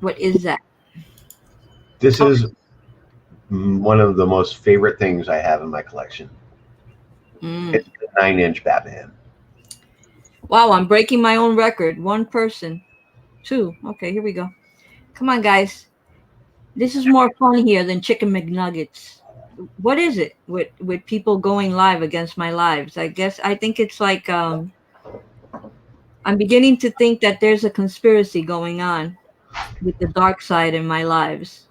What is that? This is one of the most favorite things I have in my collection. Mm. It's the 9-inch Batman. Wow, I'm breaking my own record. One person. Two. Okay, here we go. Come on, guys. This is more fun here than Chicken McNuggets. What is it with people going live against my lives? I think it's like I'm beginning to think that there's a conspiracy going on with the dark side in my lives.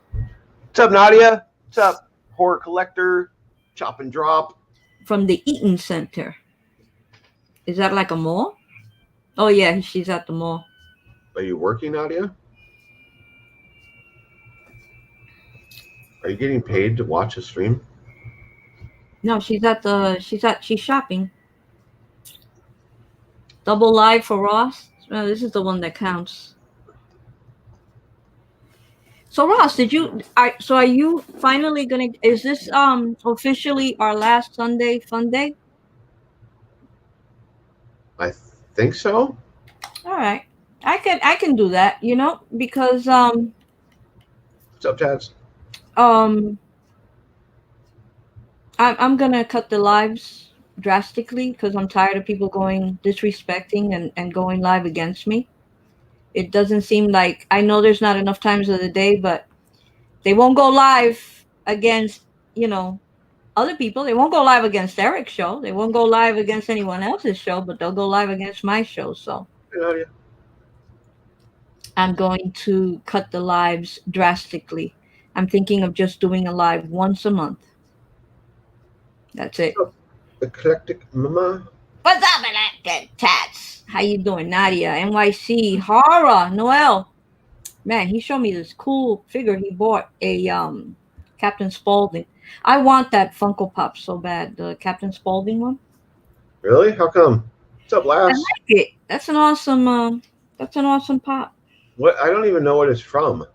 What's up, Nadia? What's up, horror collector? Chop and drop. From the Eaton Center. Is that like a mall? Oh yeah, she's at the mall. Are you working, Nadia? Are you getting paid to watch a stream? No, she's shopping. Double live for Ross. No, this is the one that counts. So Ross, are you finally gonna? Is this officially our last Sunday fun day? I think so. All right, I can do that. Because What's up, Chaz? um I'm gonna cut the lives drastically because I'm tired of people going disrespecting and going live against me. It doesn't seem like I know there's not enough times of the day, but they won't go live against other people. They won't go live against Eric's show. They won't go live against anyone else's show, but they'll go live against my show. So Hey, Nadia. I'm going to cut the lives drastically. I'm thinking of just doing a live once a month. That's it. What's up, eclectic mama? What's up, Elected Tats? How you doing, Nadia? NYC, Hara, Noel. Man, he showed me this cool figure he bought, a Captain Spaulding. I want that Funko Pop so bad, the Captain Spaulding one. Really? How come? What's up, I Lass? like it. That's an awesome pop. What? I don't even know what it's from.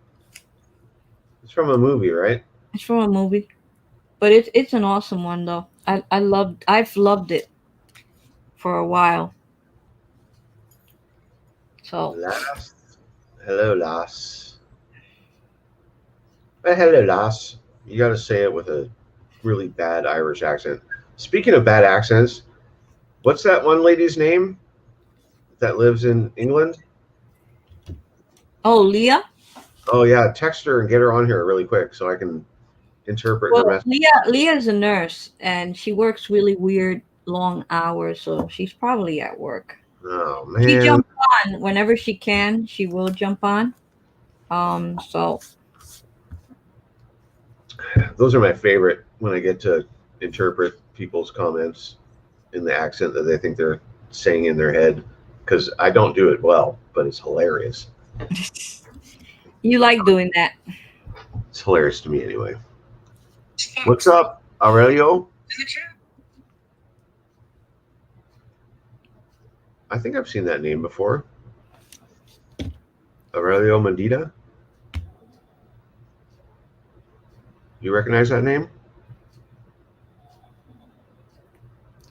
It's from a movie, right? It's from a movie, but it's an awesome one though. I've loved it for a while. So Lass. Hello, Lass. Hello, Lass. You got to say it with a really bad Irish accent. Speaking of bad accents, what's that one lady's name that lives in England? oh, Leah. Oh yeah, text her and get her on here really quick so I can interpret her Well, message. Leah is a nurse and she works really weird long hours, so she's probably at work. Oh She man, jumps on whenever she can. She will jump on. So those are my favorite when I get to interpret people's comments in the accent that they think they're saying in their head, because I don't do it well, but it's hilarious. you like doing that. It's hilarious to me anyway. What's up, Aurelio? I think I've seen that name before. Aurelio Medina. You recognize that name?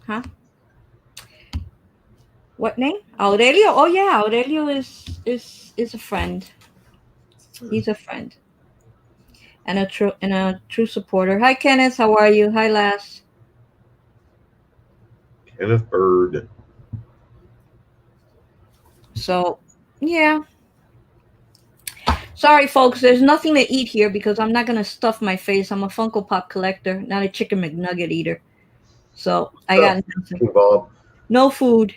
Huh? What name? Aurelio? Oh yeah, Aurelio is a friend. He's a friend. And a true supporter. Hi Kenneth, how are you? Hi Lass. Kenneth Bird. So yeah. Sorry folks, there's nothing to eat here because I'm not gonna stuff my face. I'm a Funko Pop collector, not a chicken McNugget eater. So I got nothing. Bob. No food.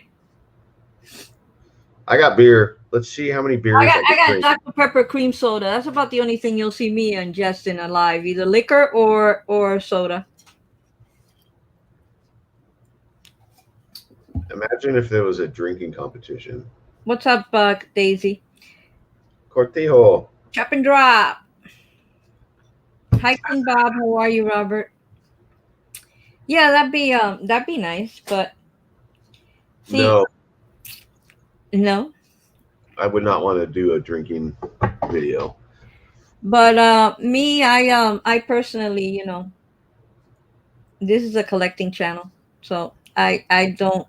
I got beer. Let's see how many beers I got drink. Dr. Pepper cream soda. That's about the only thing you'll see me ingesting alive, either liquor or soda. Imagine if there was a drinking competition. What's up, Daisy? Cortijo. Chop and drop. Hi, King Bob. How are you, Robert? Yeah, that'd be nice, but see, no. I would not want to do a drinking video. But me, I personally, this is a collecting channel, so I don't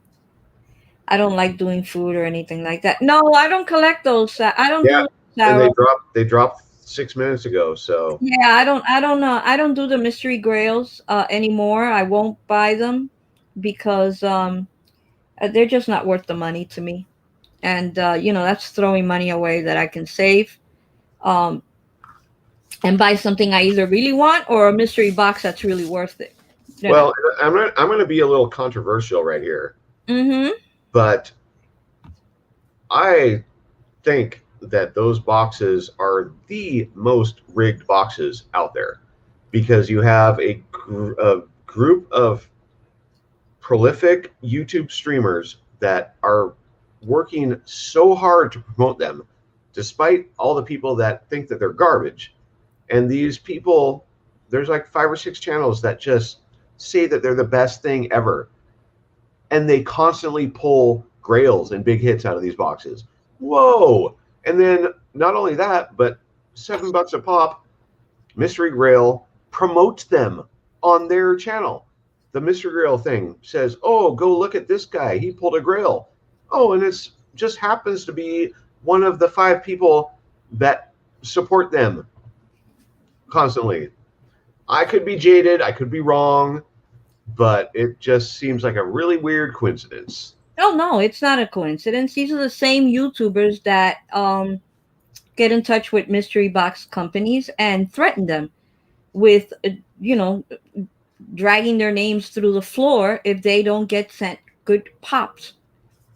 like doing food or anything like that. No, I don't collect those. I don't do and Sarah. they dropped 6 minutes ago. So Yeah, I don't know. I don't do the mystery grails anymore. I won't buy them because they're just not worth the money to me. And that's throwing money away that I can save. Um, and buy something I either really want or a mystery box that's really worth it. They're not. well, I'm gonna be a little controversial right here, Mm-hmm. but I think that those boxes are the most rigged boxes out there because you have a group of prolific YouTube streamers that are working so hard to promote them, despite all the people that think that they're garbage. And these people, there's like 5 or 6 channels that just say that they're the best thing ever. And they constantly pull grails and big hits out of these boxes. Whoa. And then not only that, but $7 a pop, Mystery Grail promotes them on their channel. The Mystery Grail thing says, "Oh, go look at this guy. He pulled a Grail." Oh, and it's just happens to be one of the 5 people that support them constantly. I could be jaded. I could be wrong, but it just seems like a really weird coincidence. Oh no, it's not a coincidence. These are the same YouTubers that get in touch with mystery box companies and threaten them with you know dragging their names through the floor if they don't get sent good pops.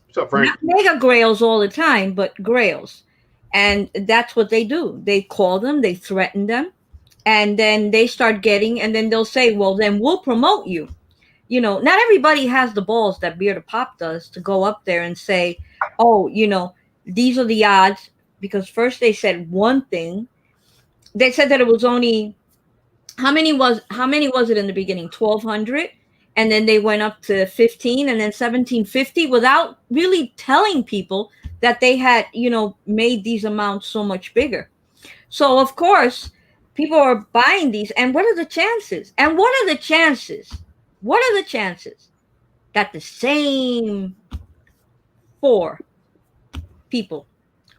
What's up, Not Frank? mega grails all the time, but grails. And that's what they do. They call them, they threaten them, and then they start getting, and then they'll say, well, then we'll promote you. Not everybody has the balls that Beer to Pop does to go up there and say, oh, these are the odds. Because first they said one thing. They said that it was only how many was it in the beginning? 1,200, and then they went up to 15, and then 1,750 without really telling people that they had made these amounts so much bigger. So of course people are buying these, and what are the chances? And what are the chances? What are the chances that the same four people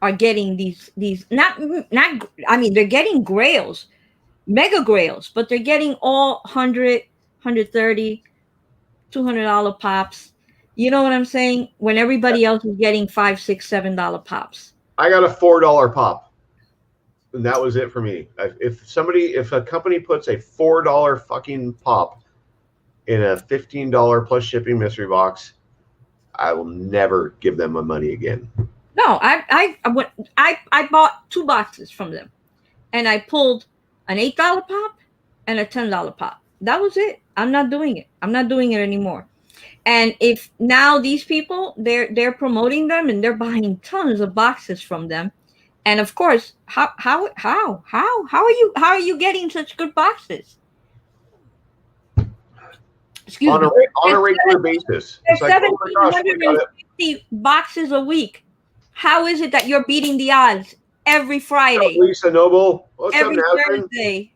are getting these not I mean they're getting grails, mega grails, but they're getting all 100, 130, $200 pops. You know what I'm saying? When everybody else is getting $5, $6, $7 pops. I got a $4 pop, and that was it for me. If a company puts a $4 fucking pop in a $15 plus shipping mystery box, I will never give them my money again. No, I bought 2 boxes from them, and I pulled an $8 pop and a $10 pop. That was it. I'm not doing it. I'm not doing it anymore. And if now these people they're promoting them and they're buying tons of boxes from them, and of course, how are you getting such good boxes? Excuse On me. a There's regular basis. It's there's like, oh my gosh, we got it. 1,750 boxes a week. How is it that you're beating the odds every What's up, Friday, Lisa Noble? What's up, every Nazrin? Thursday?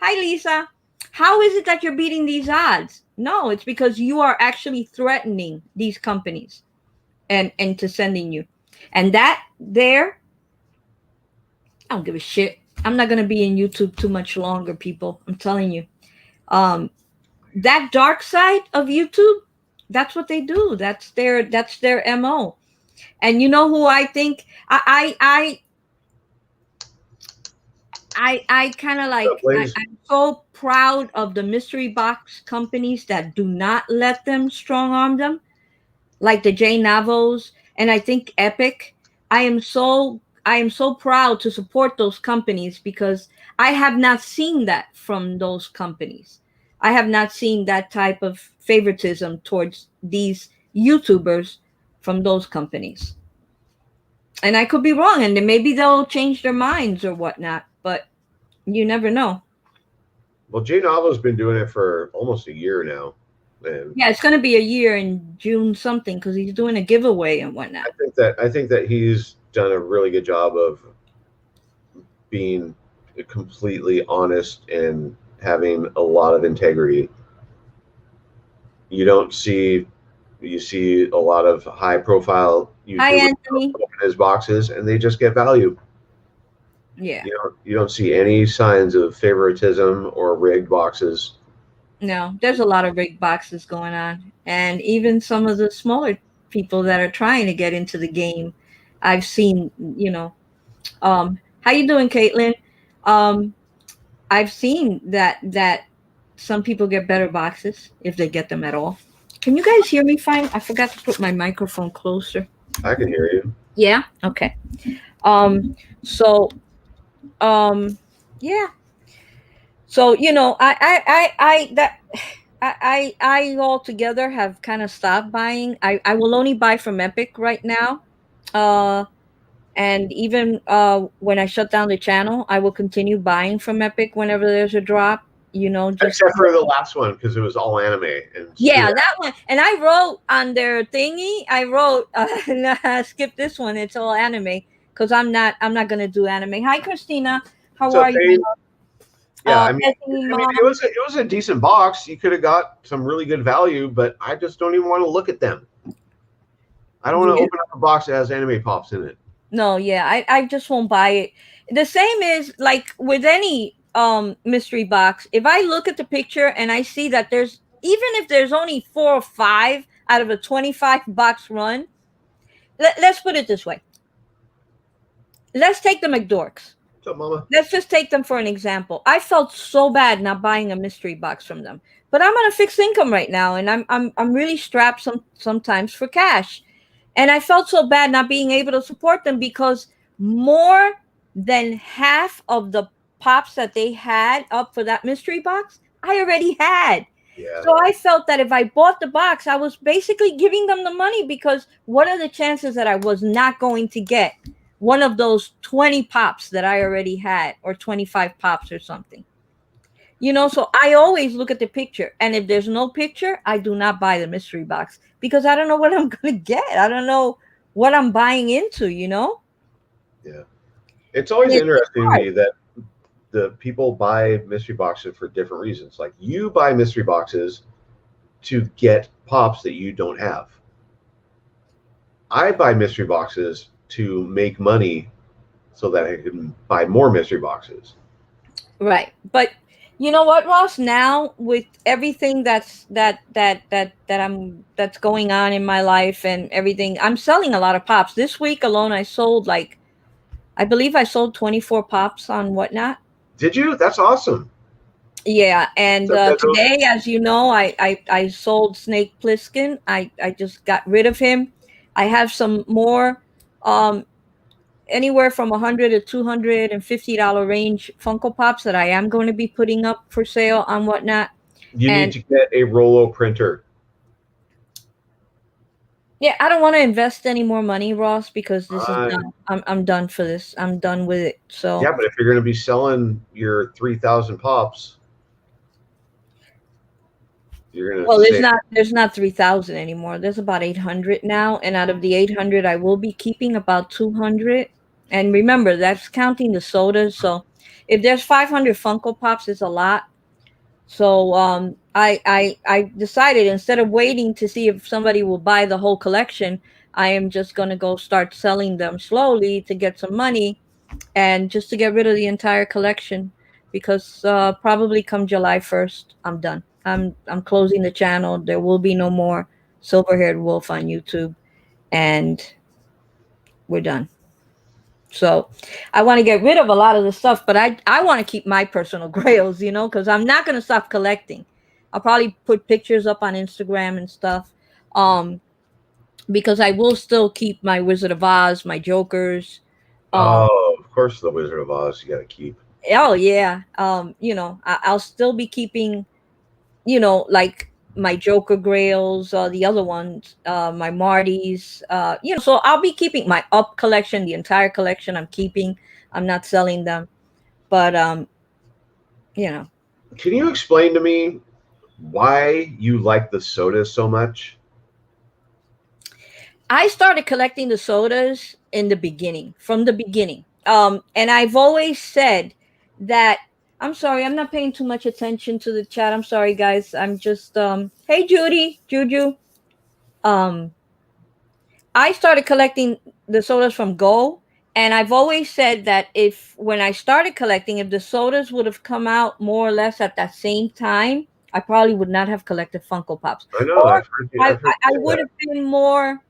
Hi, Lisa. How is it that you're beating these odds? No, it's because you are actually threatening these companies and to sending you. And that there, I don't give a shit. I'm not gonna be in YouTube too much longer, people. I'm telling you. Um, that dark side of YouTube, that's what they do. That's their MO. And you know who I think I kind of What's up, like Blaze? I'm so proud of the mystery box companies that do not let them strong arm them, like the J Navos, and I think Epic. I am so proud to support those companies because I have not seen that from those companies. I have not seen that type of favoritism towards these YouTubers from those companies. And I could be wrong, and then maybe they'll change their minds or whatnot, but you never know. Well, Jay Navo's been doing it for almost a year now. And Yeah, it's going to be a year in June something because he's doing a giveaway and whatnot. I think that he's done a really good job of being completely honest and having a lot of integrity. You don't see You see a lot of high profile Hi, YouTubers Anthony. open his boxes and they just get value. Yeah. You don't see any signs of favoritism or rigged boxes. No, there's a lot of big boxes going on, and even some of the smaller people that are trying to get into the game, I've seen. How you doing, Caitlin? Um, I've seen that some people get better boxes if they get them at all. Can you guys hear me fine? I forgot to put my microphone closer. I can hear you. Yeah. Okay. Um. So. Um. Yeah. So I altogether have kind of stopped buying. I will only buy from Epic right now. Uh, and even when I shut down the channel, I will continue buying from Epic whenever there's a drop. Just Except for the last one because it was all anime and screw yeah, that. that one. And I wrote on their thingy. I wrote, skip this one. It's all anime because I'm not gonna do anime. Hi, Christina. How So are you? Paige, yeah, Bethany, it mom. was a decent box. You could have got some really good value, but I just don't even want to look at them. I don't want to open up a box that has anime pops in it. No, yeah, I just won't buy it. The same is like with any mystery box. If I look at the picture and I see that there's even if there's only 4 or 5 out of a 25 box run, let's put it this way. Let's take the McDorks. What's up, Mama? Let's just take them for an example. I felt so bad not buying a mystery box from them. But I'm on a fixed income right now and I'm really strapped sometimes for cash. And I felt so bad not being able to support them because more than half of the pops that they had up for that mystery box, I already had. Yeah, So I felt that if I bought the box, I was basically giving them the money because what are the chances that I was not going to get one of those 20 pops that I already had or 25 pops or something? So I always look at the picture. And if there's no picture, I do not buy the mystery box because I don't know what I'm going to get. I don't know what I'm buying into. yeah. It's And always it's interesting to hard. me that the people buy mystery boxes for different reasons. Like you buy mystery boxes to get pops that you don't have. I buy mystery boxes to make money so that I can buy more mystery boxes. Right. But you know what, Ross? Now with everything that's going on in my life and everything, I'm selling a lot of pops. This week alone, I sold I believe I sold 24 pops on Whatnot. Did you? That's awesome. Yeah, and So today, as you know, I sold Snake Plissken. I just got rid of him. I have some more, um, anywhere from 100 to $250 range Funko Pops that I am going to be putting up for sale on Whatnot. you need And to get a Rolo printer. yeah, I don't want to invest any more money, Ross, because this is Uh, done. I'm done for this. I'm done with it. So yeah, but if you're going to be selling your 3,000 pops, you're going to well, there's save. not 3,000 anymore. There's about 800 now, and out of the 800, I will be keeping about 200. And remember, that's counting the sodas. So if there's 500 Funko Pops, it's a lot. So I decided instead of waiting to see if somebody will buy the whole collection, I am just gonna go start selling them slowly to get some money and just to get rid of the entire collection because probably come July 1st, I'm done. I'm closing the channel. There will be no more Silver Haired Wolf on YouTube, and we're done. So I want to get rid of a lot of the stuff, but I want to keep my personal grails, because I'm not gonna stop collecting. I'll probably put pictures up on Instagram and stuff. Um, because I will still keep my Wizard of Oz, my Jokers. Um, Oh, of course, the Wizard of Oz you got to keep. oh yeah. I'll still be keeping, like my Joker Grails, the other ones, my Martys, so I'll be keeping my up collection, the entire collection I'm keeping. I'm not selling them. But you know, Can you explain to me why you like the soda so much? I started collecting the sodas in the beginning, from the beginning. And I've always said that I'm sorry, I'm not paying too much attention to the chat. I'm sorry guys. I'm just hey Judy, Juju. Um, I started collecting the sodas from Go, and I've always said that if when I started collecting, if the sodas would have come out more or less at that same time, I probably would not have collected Funko Pops, I know. or I've heard I you say would that. have been more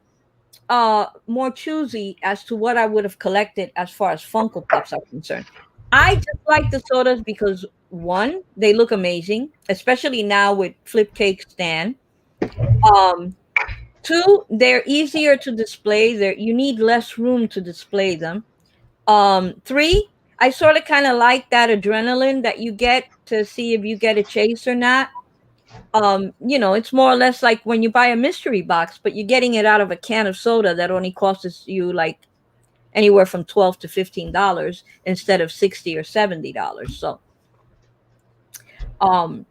choosy as to what I would have collected as far as Funko Pops are concerned. I just like the sodas because one, they look amazing, especially now with flip cake stand. Um, Two, they're easier to display. There, you need less room to display them. Three, I sort of kind of like that adrenaline that you get to see if you get a chase or not. It's more or less like when you buy a mystery box, but you're getting it out of a can of soda that only costs you like anywhere from $12 to $15 instead of $60 or $70. So, um,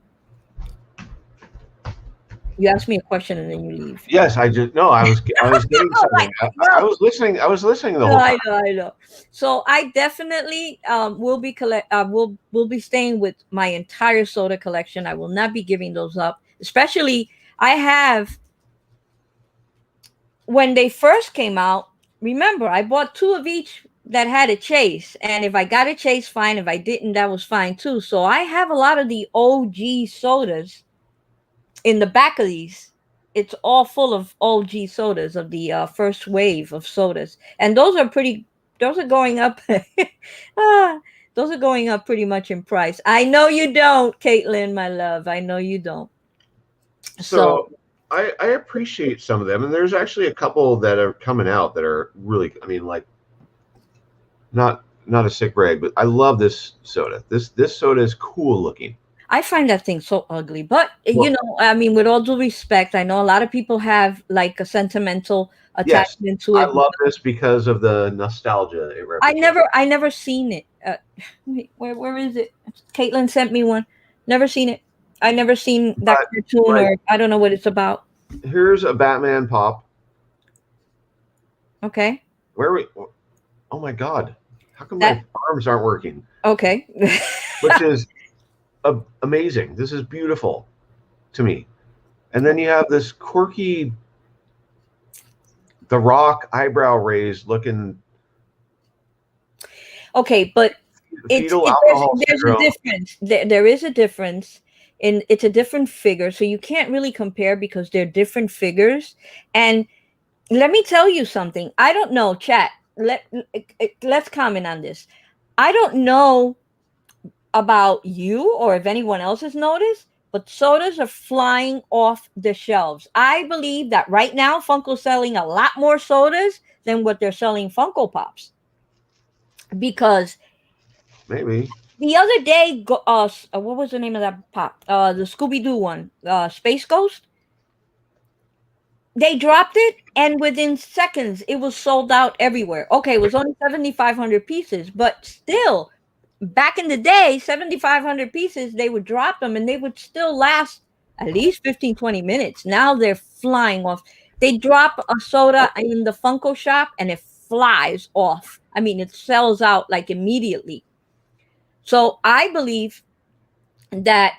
you ask me a question and then you leave. Yes, I just no. I was getting Oh, something. I no, was listening. I was listening the no, whole time. I know. So I definitely will be staying with my entire soda collection. I will not be giving those up. Especially I have when they first came out, remember, I bought two of each that had a chase. And if I got a chase, fine. If I didn't, that was fine too. So I have a lot of the OG sodas in the back of these. It's all full of OG sodas of the first wave of sodas. And those are going up. ah, those are going up pretty much in price. I know you don't, Caitlin, my love. I know you don't. So, So I appreciate some of them, and there's actually a couple that are coming out that are really. I mean, like not a sick brag, but I love this soda. This soda is cool looking. I find that thing so ugly. But Well, I mean, with all due respect, I know a lot of people have like a sentimental yes, attachment to I it. love this because of the nostalgia it represents. I never seen it. Wait, where is it? Caitlin sent me one. Never seen it. I never seen that But cartoon, like, or I don't know what it's about. here's a Batman pop. Okay, Where we? Oh my God! How come my that arms aren't working? okay. Which is amazing. This is beautiful to me. And then you have this quirky, The Rock eyebrow raised looking Okay, but fetal alcohol there's a syndrome. difference. There is a difference, in it's a different figure, so you can't really compare because they're different figures. And let me tell you something. I don't know, chat. Let's comment on this. I don't know about you or if anyone else has noticed, but sodas are flying off the shelves. I believe that right now Funko's selling a lot more sodas than what they're selling Funko Pops. Because Maybe. the other day, what was the name of that pop? The Scooby Doo one, Space Ghost. They dropped it, and within seconds, it was sold out everywhere. Okay, it was only 7,500 pieces, but still, back in the day, 7,500 pieces, they would drop them and they would still last at least 15, 20 minutes. Now they're flying off. They drop a soda in the Funko shop and it flies off. I mean, it sells out like immediately. So I believe that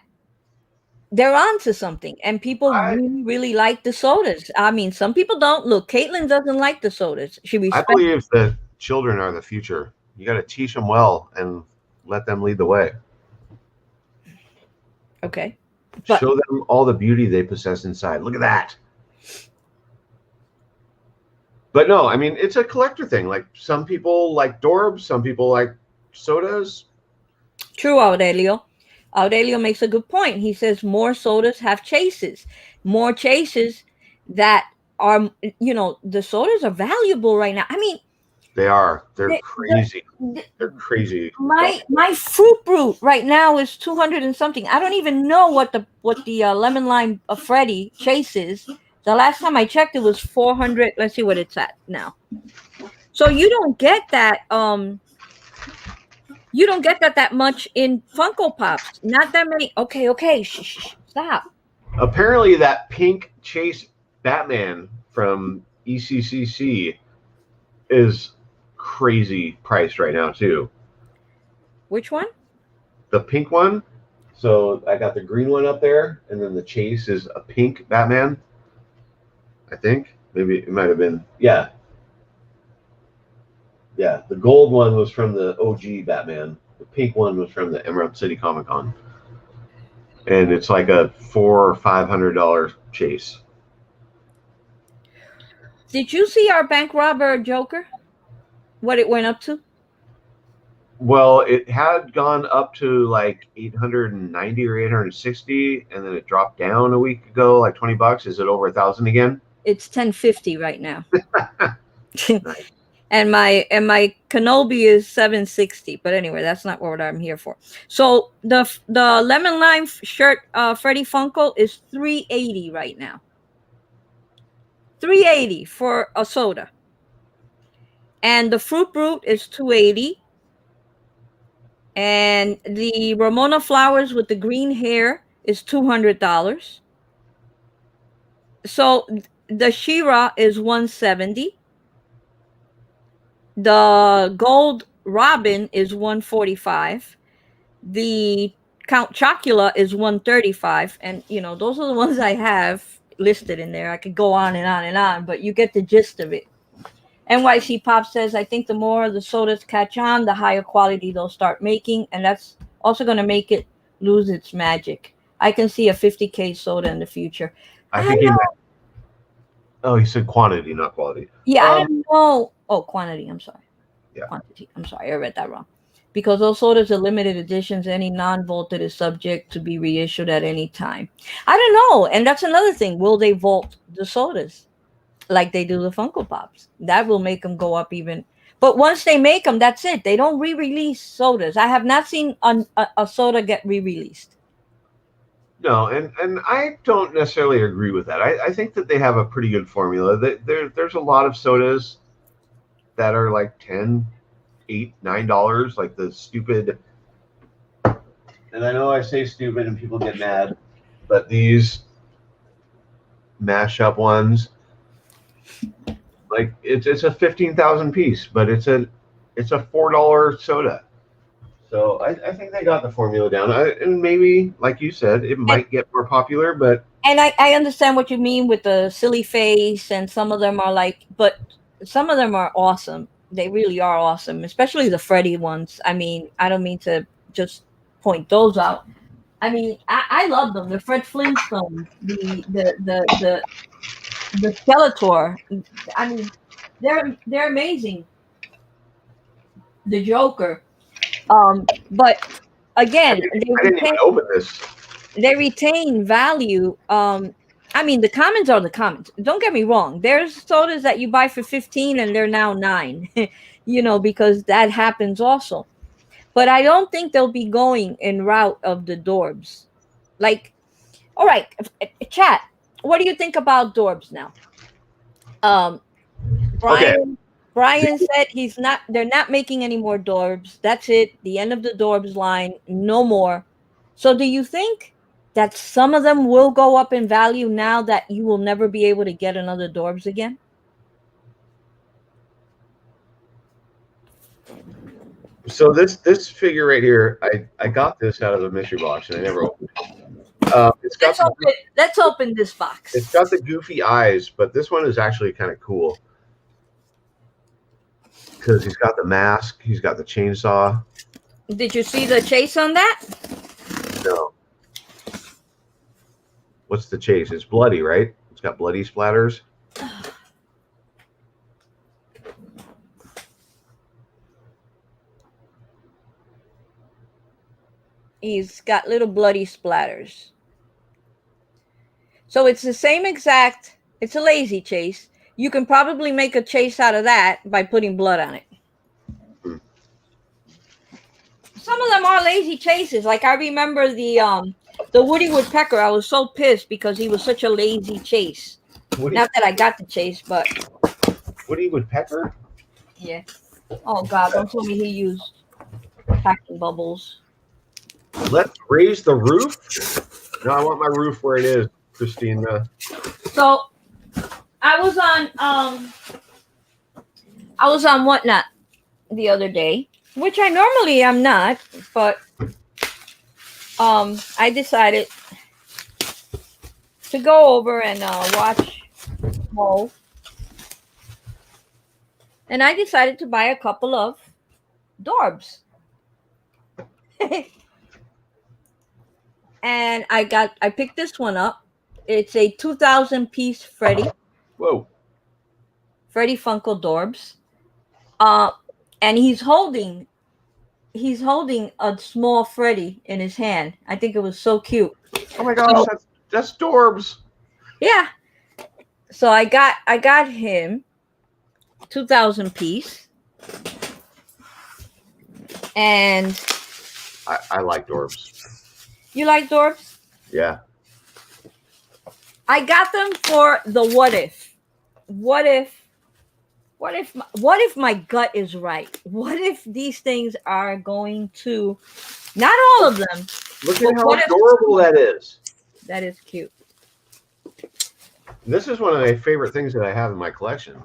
they're on to something and people I really, really like the sodas. I mean, some people don't. Look, Caitlin doesn't like the sodas. She I respects. believe that children are the future. You got to teach them well and let them lead the way. Okay. But Show them all the beauty they possess inside. Look at that. But no, I mean it's a collector thing. Like some people like Dorbs, some people like sodas. true, Aurelio. Aurelio makes a good point. He says more sodas have chases, more chases that are, the sodas are valuable right now. I mean, They are. They're the, crazy. the, They're crazy my valuable. my fruit brute right now is 200 and something. I don't even know what the lemon lime Freddy chase is. The last time I checked, it was 400. Let's see what it's at now. So you don't get that much in Funko Pops. Not that many. Okay, stop. Apparently, that pink Chase Batman from ECCC is crazy priced right now too. Which one? The pink one. So I got the green one up there, and then the Chase is a pink Batman. I think maybe it might have been. Yeah, yeah. The gold one was from the OG Batman. The pink one was from the Emerald City Comic Con, and it's like a $400 or $500 chase. Did you see our bank robber Joker? What it went up to? Well, it had gone up to like 890 or 860, and then it dropped down a week ago, like $20. Is it over 1,000 again? It's 1050 right now. Nice. and my Kenobi is 760. But anyway, that's not what I'm here for. So the lemon lime shirt Freddy Funko is 380 right now. 380 for a soda. And the fruit brute is 280. And the Ramona flowers with the green hair is $200. So the Shira is 170. The gold robin is 145. The Count Chocula is 135. And those are the ones I have listed in there. I could go on and on and on, but you get the gist of it. NYC Pop says, I think the more the sodas catch on, the higher quality they'll start making, and that's also going to make it lose its magic. I can see a 50K soda in the future. I think he meant. Oh, he said quantity, not quality. Yeah, I don't know. Oh, quantity. I'm sorry. Yeah. Quantity. I'm sorry. I read that wrong. Because those sodas are limited editions. Any non-vaulted is subject to be reissued at any time. I don't know. And that's another thing. Will they vault the sodas like they do the Funko Pops? That will make them go up even. But once they make them, that's it. They don't re-release sodas. I have not seen a soda get re-released. No, and I don't necessarily agree with that. I think that they have a pretty good formula. There's a lot of sodas that are like $10, $8, $9, like the stupid. And I know I say stupid and people get mad, but these mashup ones, like it's a 15,000 piece, but it's a $4 soda. So I think they got the formula down. And maybe, like you said, it might get more popular, but. And I understand what you mean with the silly face, and some of them are like, but some of them are awesome. They really are awesome, especially the Freddy ones. I mean, I don't mean to just point those out. I mean, I love them. The Fred Flintstone, the Skeletor. I mean, they're amazing. The Joker. But again, I didn't even open this. They retain value. I mean, the commons are the commons. Don't get me wrong. There's sodas that you buy for 15 and they're now 9, because that happens also. But I don't think they'll be going in route of the Dorbs. Like, all right, chat. What do you think about Dorbs now? Brian said they're not making any more Dorbs. That's it. The end of the Dorbs line. No more. So do you think that some of them will go up in value now that you will never be able to get another Dorbs again? So this figure right here, I got this out of the mystery box and I never opened it. Let's open this box. It's got the goofy eyes, but this one is actually kind of cool because he's got the mask, he's got the chainsaw. Did you see the chase on that? No. What's the chase? It's bloody, right? It's got bloody splatters. He's got little bloody splatters. So it's the same exact, it's a lazy chase. You can probably make a chase out of that by putting blood on it. Some of them are lazy chases. Like I remember the Woody Woodpecker. I was so pissed because he was such a lazy chase. Not that I got the chase, but Woody Woodpecker? Yeah. Oh God, don't tell me he used packing bubbles. Let's raise the roof. No, I want my roof where it is, Christina. So I was on Whatnot the other day, which I normally am not, but I decided to go over and watch mall, and I decided to buy a couple of Dorbs. And I picked this one up. It's a 2000 piece Whoa. Freddy Funko Dorbs. Uh, and he's holding a small Freddy in his hand. I think it was so cute. Oh my gosh, So that's Dorbs. yeah, so I got him 2000 piece, and I like Dorbs. you like Dorbs? Yeah. I got them for the what if. What if my gut is right? What if these things are going to, not all of them, Look but at how what if adorable that is. that is cute. This is one of my favorite things that I have in my collection.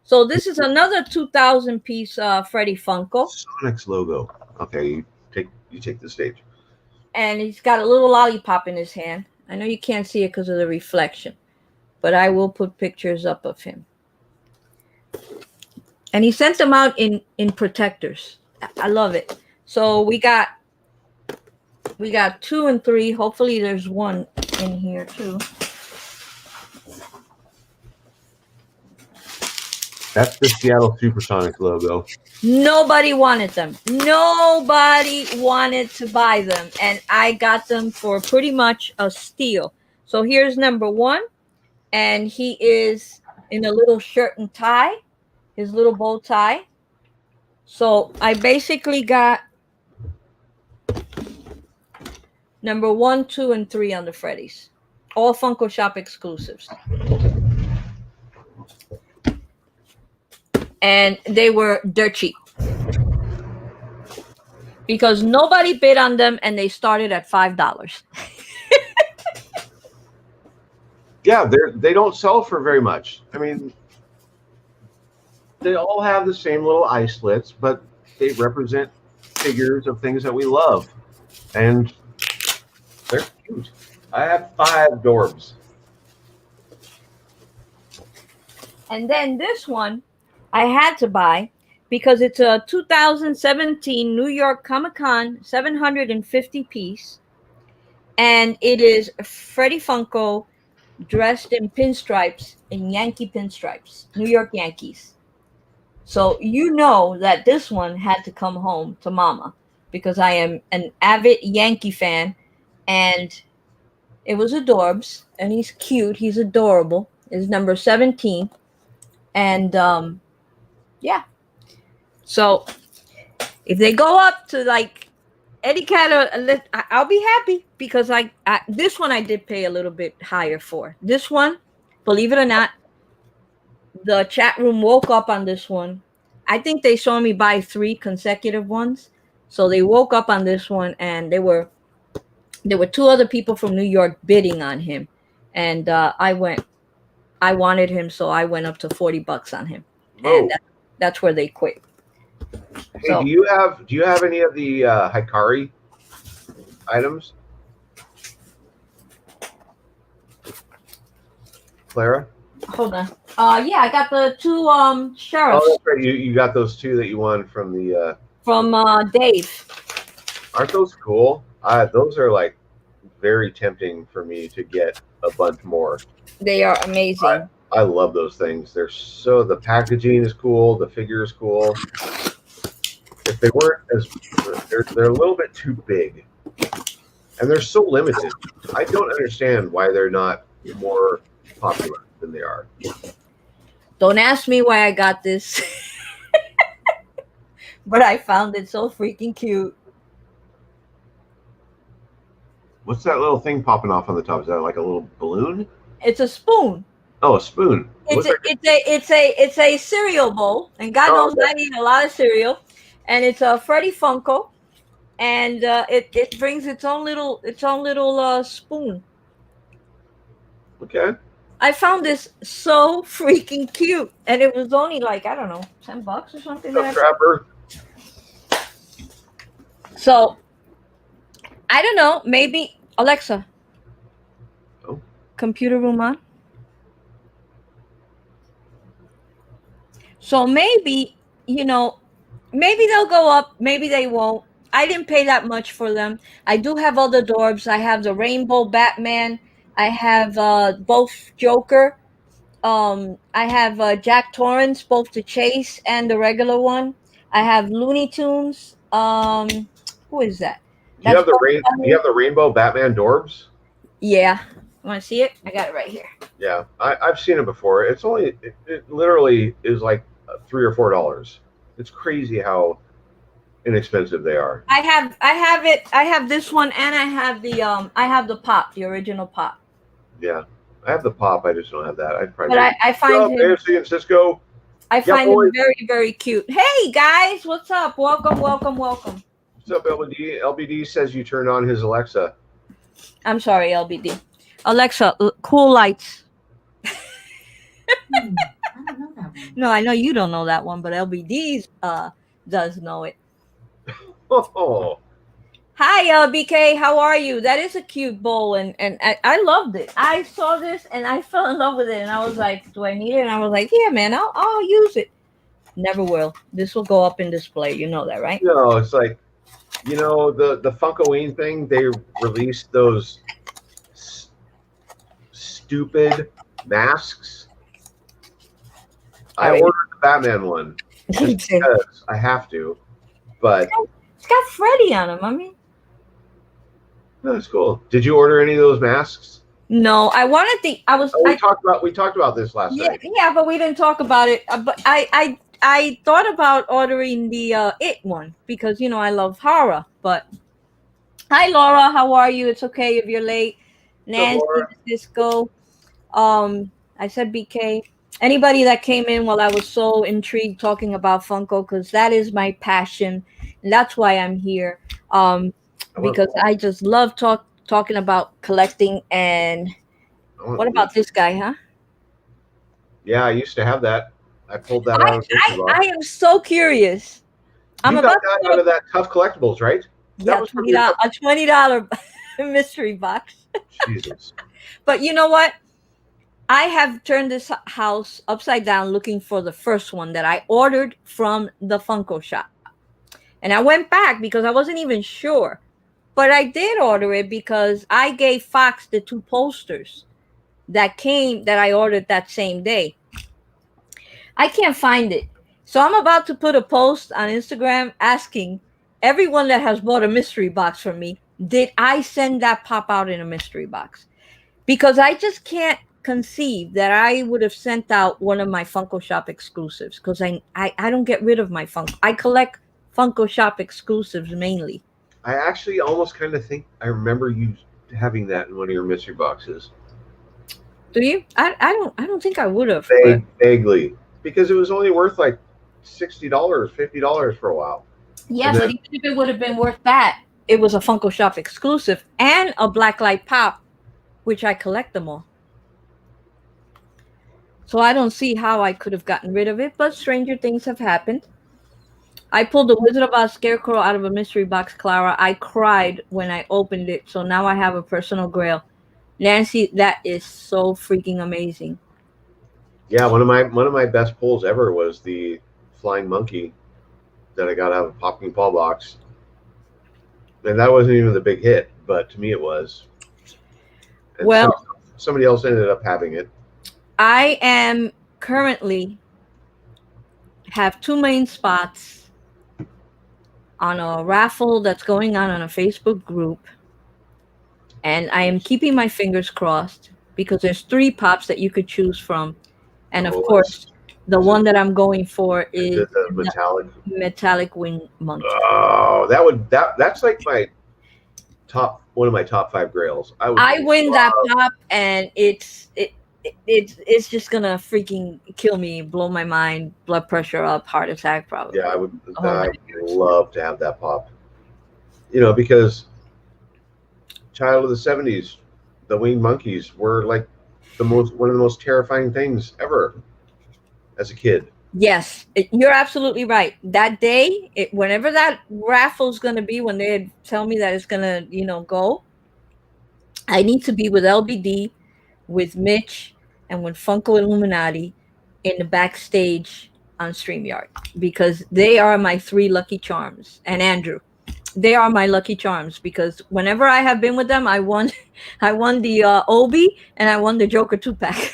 So this is another 2000 piece Freddy Funko, Sonic's logo. Okay, you take the stage. and he's got a little lollipop in his hand. I know you can't see it because of the reflection, but I will put pictures up of him. And he sent them out in protectors. I love it. So we got 2 and 3. Hopefully there's one in here too. That's the Seattle Supersonics logo. Nobody wanted them. Nobody wanted to buy them, and I got them for pretty much a steal. So here's number 1, and he is in a little shirt and tie, his little bow tie. So I basically got number 1, 2, and 3 on the Freddy's. All Funko Shop exclusives. And they were dirt cheap. Because nobody bid on them, and they started at $5. Yeah, they don't sell for very much. I mean, they all have the same little eye slits, but they represent figures of things that we love, and they're cute. I have 5 Dorbs. And then this one I had to buy because it's a 2017 New York Comic Con 750 piece. And it is Freddy Funko dressed in pinstripes, in Yankee pinstripes, New York Yankees. So you know that this one had to come home to Mama because I am an avid Yankee fan, and it was adorbs, and he's cute, he's adorable. It's number 17, and yeah. So if they go up to like any kind of, I'll be happy because I this one I did pay a little bit higher for. This one, believe it or not, the chat room woke up on this one. I think they saw me buy 3 consecutive ones, so they woke up on this one, and there were 2 other people from New York bidding on him, and I wanted him, so I went up to $40 on him, and Oh, that's where they quit. hey, So do you have any of the Hikari items, Clara? hold on. Yeah, I got the 2 Oh, sheriffs that's right. You got those 2 that you won from the. from Dave. Aren't those cool? Those are like very tempting for me to get a bunch more. They are amazing. I love those things. The packaging is cool. The figure is cool. If they weren't they're a little bit too big, and they're so limited. I don't understand why they're not more popular than they are. Don't ask me why I got this, but I found it so freaking cute. What's that little thing popping off on the top? Is that like a little balloon? It's a spoon. Oh, a spoon. It's a cereal bowl, and God knows I eat a lot of cereal. And it's a Freddy Funko, and it brings its own little spoon. Okay. I found this so freaking cute, and it was only like, I don't know, $10 or something. Trapper. So I don't know. Maybe Alexa. Oh. Computer room on. So maybe, you know, maybe they'll go up, maybe they won't. I didn't pay that much for them. I do have other Dorbs. I have the Rainbow Batman. I have both Joker. I have Jack Torrance, both the Chase and the regular one. I have Looney Tunes. Who is that? Do you That's have the Bugs rain? Do you Bunny. have the Rainbow Batman Dorbs? Yeah. Want to see it? I got it right here. Yeah, I've seen it before. It's only it literally is like $3 or $4. It's crazy how inexpensive they are. I have it. I have this one, and I have the pop, the original pop. Yeah, I have the pop. I just don't have that. I'd But probably get. I What's find up, him AFC and Cisco? I Yeah, find boys. him very, very cute. Hey guys, what's up? Welcome, welcome, welcome. What's up, LBD? LBD says you turned on his Alexa. I'm sorry, LBD. Alexa, cool lights. I don't know that one. No, I know you don't know that one, but LBD does know it. Oh, Hi, LBK. How are you? That is a cute bowl, and I loved it. I saw this and I fell in love with it, and I was like, "Do I need it?" And I was like, "Yeah, man, I'll use it." Never will. This will go up in display. You know that, right? no, it's like the Funkoween thing. They released those stupid masks. I All right. ordered the Batman one just because I have to, but It's got Freddy on him. I mean, no, it's cool. Did you order any of those masks? no, I wanted the. I was. Oh, I, we talked about this last yeah, night. yeah, but we didn't talk about it. But I thought about ordering the It one because I love horror. But hi, Laura. How are you? It's okay if you're late. So, Nancy, Laura, Cisco. I said BK. Anybody that came in while I was so intrigued talking about Funko, because that is my passion, and that's why I'm here. Because I just love talking about collecting. And what about this guy, huh? Yeah, I used to have that. I pulled that I out of the mystery box. I am so curious. I'm You got about that to out of that Tough Collectibles, right? That yeah, was from your $20 mystery box. Jesus. But you know what? I have turned this house upside down looking for the first one that I ordered from the Funko shop. And I went back because I wasn't even sure. But I did order it because I gave Fox the 2 posters that I ordered that same day. I can't find it. So I'm about to put a post on Instagram asking everyone that has bought a mystery box from me, did I send that pop out in a mystery box? Because I just can't conceive that I would have sent out one of my Funko Shop exclusives because I don't get rid of my Funko. I collect Funko Shop exclusives mainly. I actually almost kind of think I remember you having that in one of your mystery boxes. Do you? I don't think I would have. But Vaguely. Because it was only worth like $60, $50 for a while. yeah, but even if it would have been worth that, it was a Funko Shop exclusive and a Blacklight Pop, which I collect them all. So I don't see how I could have gotten rid of it, but stranger things have happened. I pulled the Wizard of Oz Scarecrow out of a mystery box, Clara. I cried when I opened it, so now I have a personal grail. Nancy, that is so freaking amazing. Yeah, one of my best pulls ever was the flying monkey that I got out of a Popping Paw box. And that wasn't even the big hit, but to me it was. And well, somebody else ended up having it. I am currently have 2 main spots on a raffle that's going on a Facebook group. And I am keeping my fingers crossed because there's 3 pops that you could choose from. And of course, the one that I'm going for is the metallic wing monkey. Oh, that's like one of my top 5 grails. I win that pop, and it's just gonna freaking kill me, blow my mind, blood pressure up, heart attack probably. Yeah, I'd love to have that pop. Because child of the 70s, the winged monkeys were like one of the most terrifying things ever as a kid. Yes, you're absolutely right. That day, whenever that raffle's gonna be, when they tell me that it's gonna, go, I need to be with LBD, with Mitch, and with Funko Illuminati in the backstage on StreamYard because they are my three lucky charms. And Andrew, they are my lucky charms because whenever I have been with them, I won, I won the Obi and I won the Joker 2 pack.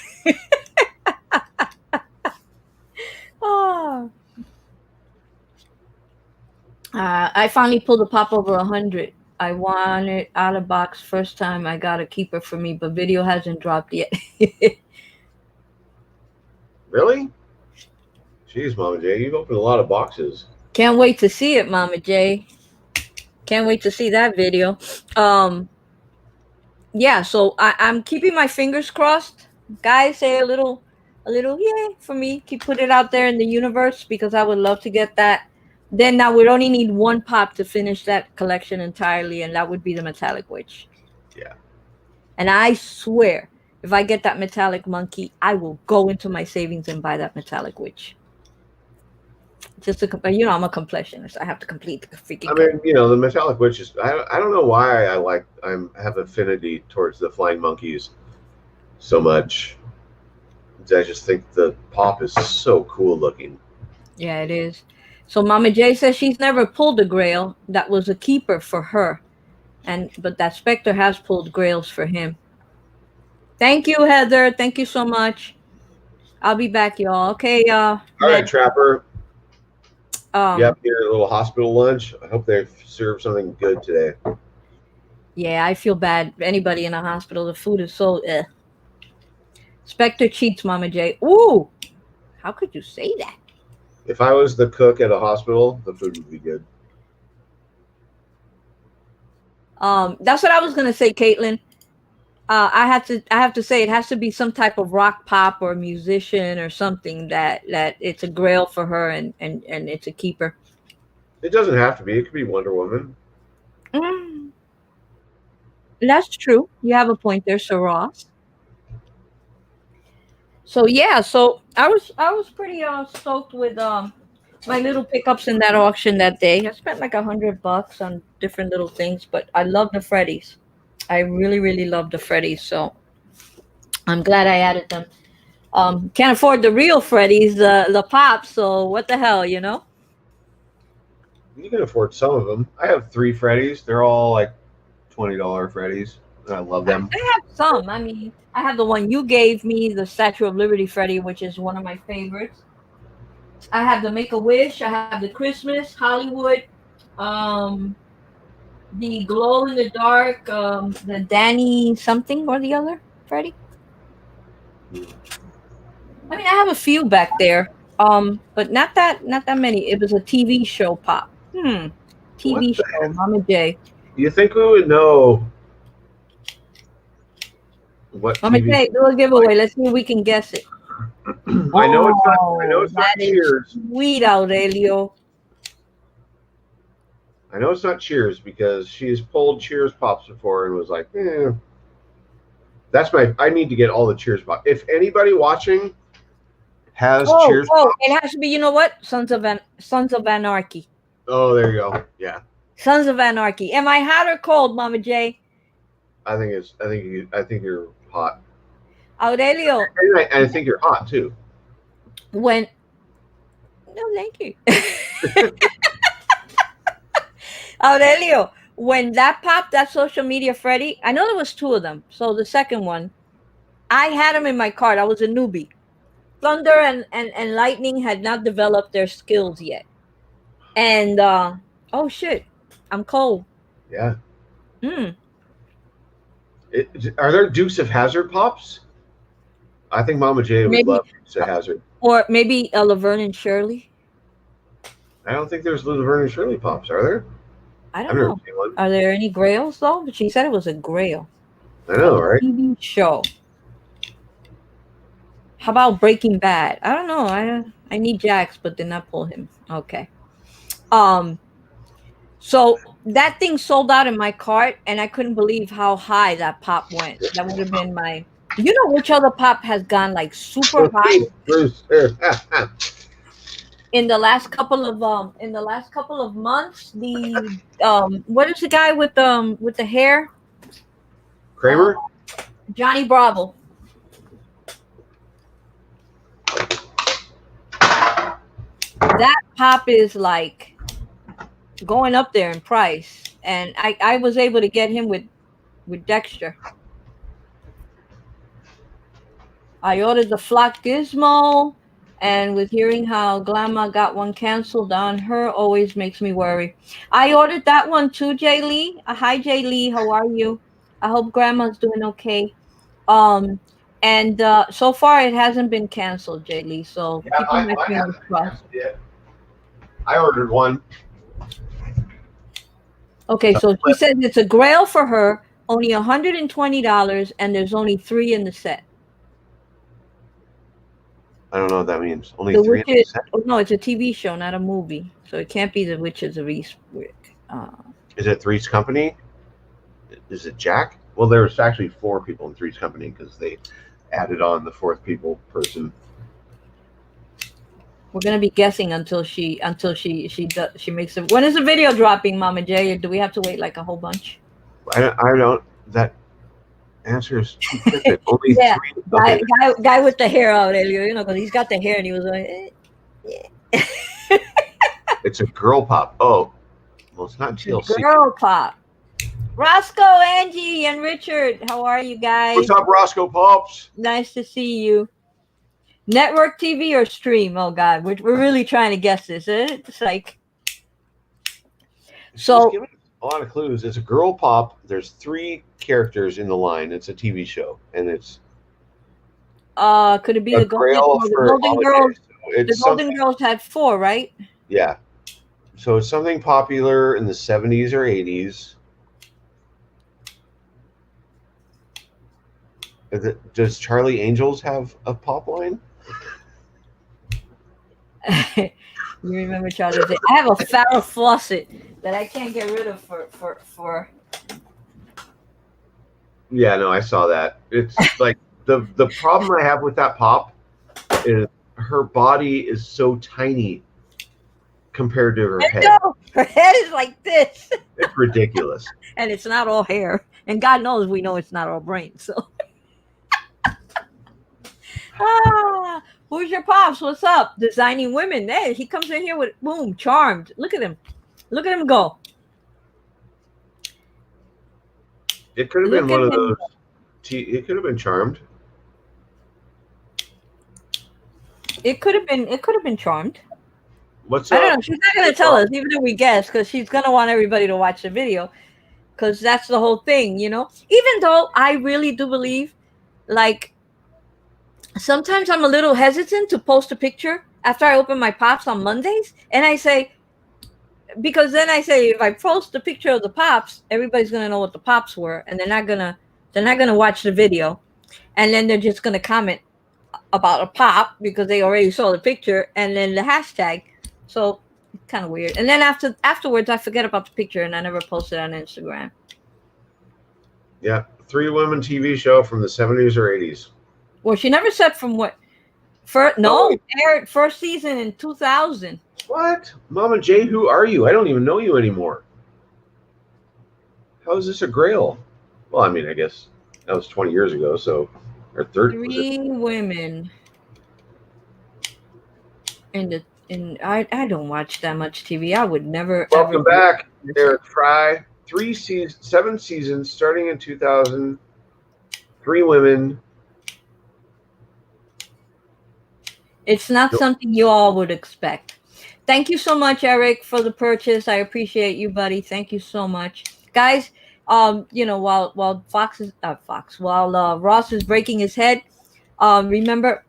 Oh. I finally pulled a pop over 100. I won it out of box first time. I got a keeper for me, but video hasn't dropped yet. Really? Jeez, Mama J, you've opened a lot of boxes. Can't wait to see it, Mama J. Can't wait to see that video. Um, yeah, so I'm keeping my fingers crossed. Guys, say a little yay for me. Keep put it out there in the universe because I would love to get that. Then now we'd only need one pop to finish that collection entirely, and that would be the metallic witch. Yeah. And I swear, if I get that metallic monkey, I will go into my savings and buy that metallic witch. Just to, I'm a completionist. I have to complete the freaking. I mean, the metallic witch is. I don't know why I have affinity towards the flying monkeys so much. I just think the pop is so cool looking. Yeah, it is. So Mama J says she's never pulled a grail that was a keeper for her, but that Spectre has pulled grails for him. Thank you, Heather. Thank you so much. I'll be back, y'all. Okay, All right, Trapper. Yep, your little hospital lunch. I hope they serve something good today. Yeah, I feel bad. Anybody in a hospital, the food is so. Spectre cheats, Mama J. Ooh, how could you say that? If I was the cook at a hospital, the food would be good. That's what I was gonna say, Caitlin. I have to say it has to be some type of rock pop or musician or something that it's a grail for her and it's a keeper. It doesn't have to be. It could be Wonder Woman. That's true. You have a point there, Sir Ross. So yeah, so I was pretty stoked with my little pickups in that auction that day. I spent like $100 on different little things, but I love the Freddies. I really, really love the Freddies, so I'm glad I added them. Can't afford the real Freddies, the pops, so what the hell, You can afford some of them. I have 3 Freddies. They're all like $20 Freddies, and I love them. I have some. I mean, I have the one you gave me, the Statue of Liberty Freddy, which is one of my favorites. I have the Make-A-Wish. I have the Christmas, Hollywood, the glow in the dark, the Danny something or the other Freddy. I mean, I have a few back there, but not that many. It was a TV show pop. TV show, heck? Mama J. You think we would know what Mama TV? J, do a giveaway. Let's see if we can guess it. I know it's not Cheers. Sweet, Aurelio. I know it's not Cheers because she's pulled Cheers pops before and was like, That's I need to get all the Cheers pops. If anybody watching has Cheers pops, it has to be. You know what? Sons of Anarchy. Oh, there you go. Yeah. Sons of Anarchy. Am I hot or cold, Mama J? I think you're hot. Aurelio. And I think you're hot too. No, thank you. Aurelio, when that popped, that social media Freddy, I know there was 2 of them. So the second one, I had them in my cart. I was a newbie. Thunder and Lightning had not developed their skills yet. And oh shit, I'm cold. Yeah. Are there Dukes of Hazzard pops? I think Mama J would love Dukes of Hazzard. Or maybe Laverne and Shirley. I don't think there's Laverne and Shirley pops, are there? I don't know. Are there any grails though? But she said it was a grail. I know, right? TV show. How about Breaking Bad? I don't know. I need Jax, but did not pull him. Okay. So that thing sold out in my cart, and I couldn't believe how high that pop went. That would have been my. You know which other pop has gone like super high? In the last couple of months, the what is the guy with the hair? Kramer? Johnny Bravo. That pop is like going up there in price, and I was able to get him with Dexter. I ordered the Flock Gizmo, and with hearing how Glamma got one canceled on her, always makes me worry. I ordered that one too, Jay Lee. Hi, Jay Lee. How are you? I hope Grandma's doing okay. Um, and so far it hasn't been canceled, Jay Lee. So Yeah, keeping my mine fingers hasn't been crossed. canceled yet. I ordered one. Okay, So so she says it's a grail for her, only $120, and there's only 3 in the set. I don't know what that means. Only The three in the Witches. set? Oh, no, it's a TV show, not a movie. So it can't be The Witches of Eastwick. Is it Three's Company? Is it Jack? Well, there's actually 4 people in Three's Company because they added on the 4th person. We're gonna be guessing until she makes it. When is the video dropping, Mama J? Or do we have to wait like a whole bunch? I don't. That answer is too cryptic. Only Yeah, 3. Okay, guy with the hair out, Elio. Because he's got the hair, and he was like, yeah. it's a girl pop. Oh, well, it's not TLC. Girl pop. Roscoe, Angie, and Richard, how are you guys? What's up, Roscoe Pops? Nice to see you. Network TV or stream? Oh God, we're really trying to guess this. It's like She's so. giving a lot of clues. It's a girl pop. There's 3 characters in the line. It's a TV show, and it's Could it be a the Golden? grail No, the for Golden Girls. holidays. So it's The Golden something. Girls had 4, right? Yeah. So it's something popular in the 70s or 80s. Does Charlie Angels have a pop line? You remember Charlie? I have a Farrah faucet that I can't get rid of for. Yeah, no, I saw that. It's like the problem I have with that pop is her body is so tiny compared to her head. No, her head is like this, It's ridiculous. and it's not all hair. And God knows we know it's not all brain. So, who's your pops? What's up? Designing women. Hey, he comes in here with boom, charmed. Look at him. Look at him go. It could have Look been one at of him. those. It could have been Charmed. It could have been. It could have been charmed. What's I up? don't know. She's not going to tell us, even if we guess, because she's going to want everybody to watch the video, because that's the whole thing, you know. Even though I really do believe, like, sometimes I'm a little hesitant to post a picture after I open my pops on Mondays, and I say, because then I say if I post a picture of the pops, everybody's going to know what the pops were, and they're not gonna watch the video, and then they're just going to comment about a pop because they already saw the picture and then the hashtag. So it's kind of weird. And then afterwards, I forget about the picture and I never post it on Instagram. Yeah, 3 women TV show from the 70s or 80s. Well, she never said from what. Aired first season in 2000. What? Mama J, who are you? I don't even know you anymore. How is this a grail? Well, I mean, I guess that was 20 years ago, so or 30. 3 women. I don't watch that much TV. I would never. Welcome ever back, Eric Fry. 7 seasons starting in 2000. 3 women. It's not something you all would expect. Thank you so much, Eric, for the purchase. I appreciate you, buddy. Thank you so much, guys. While Ross is breaking his head, remember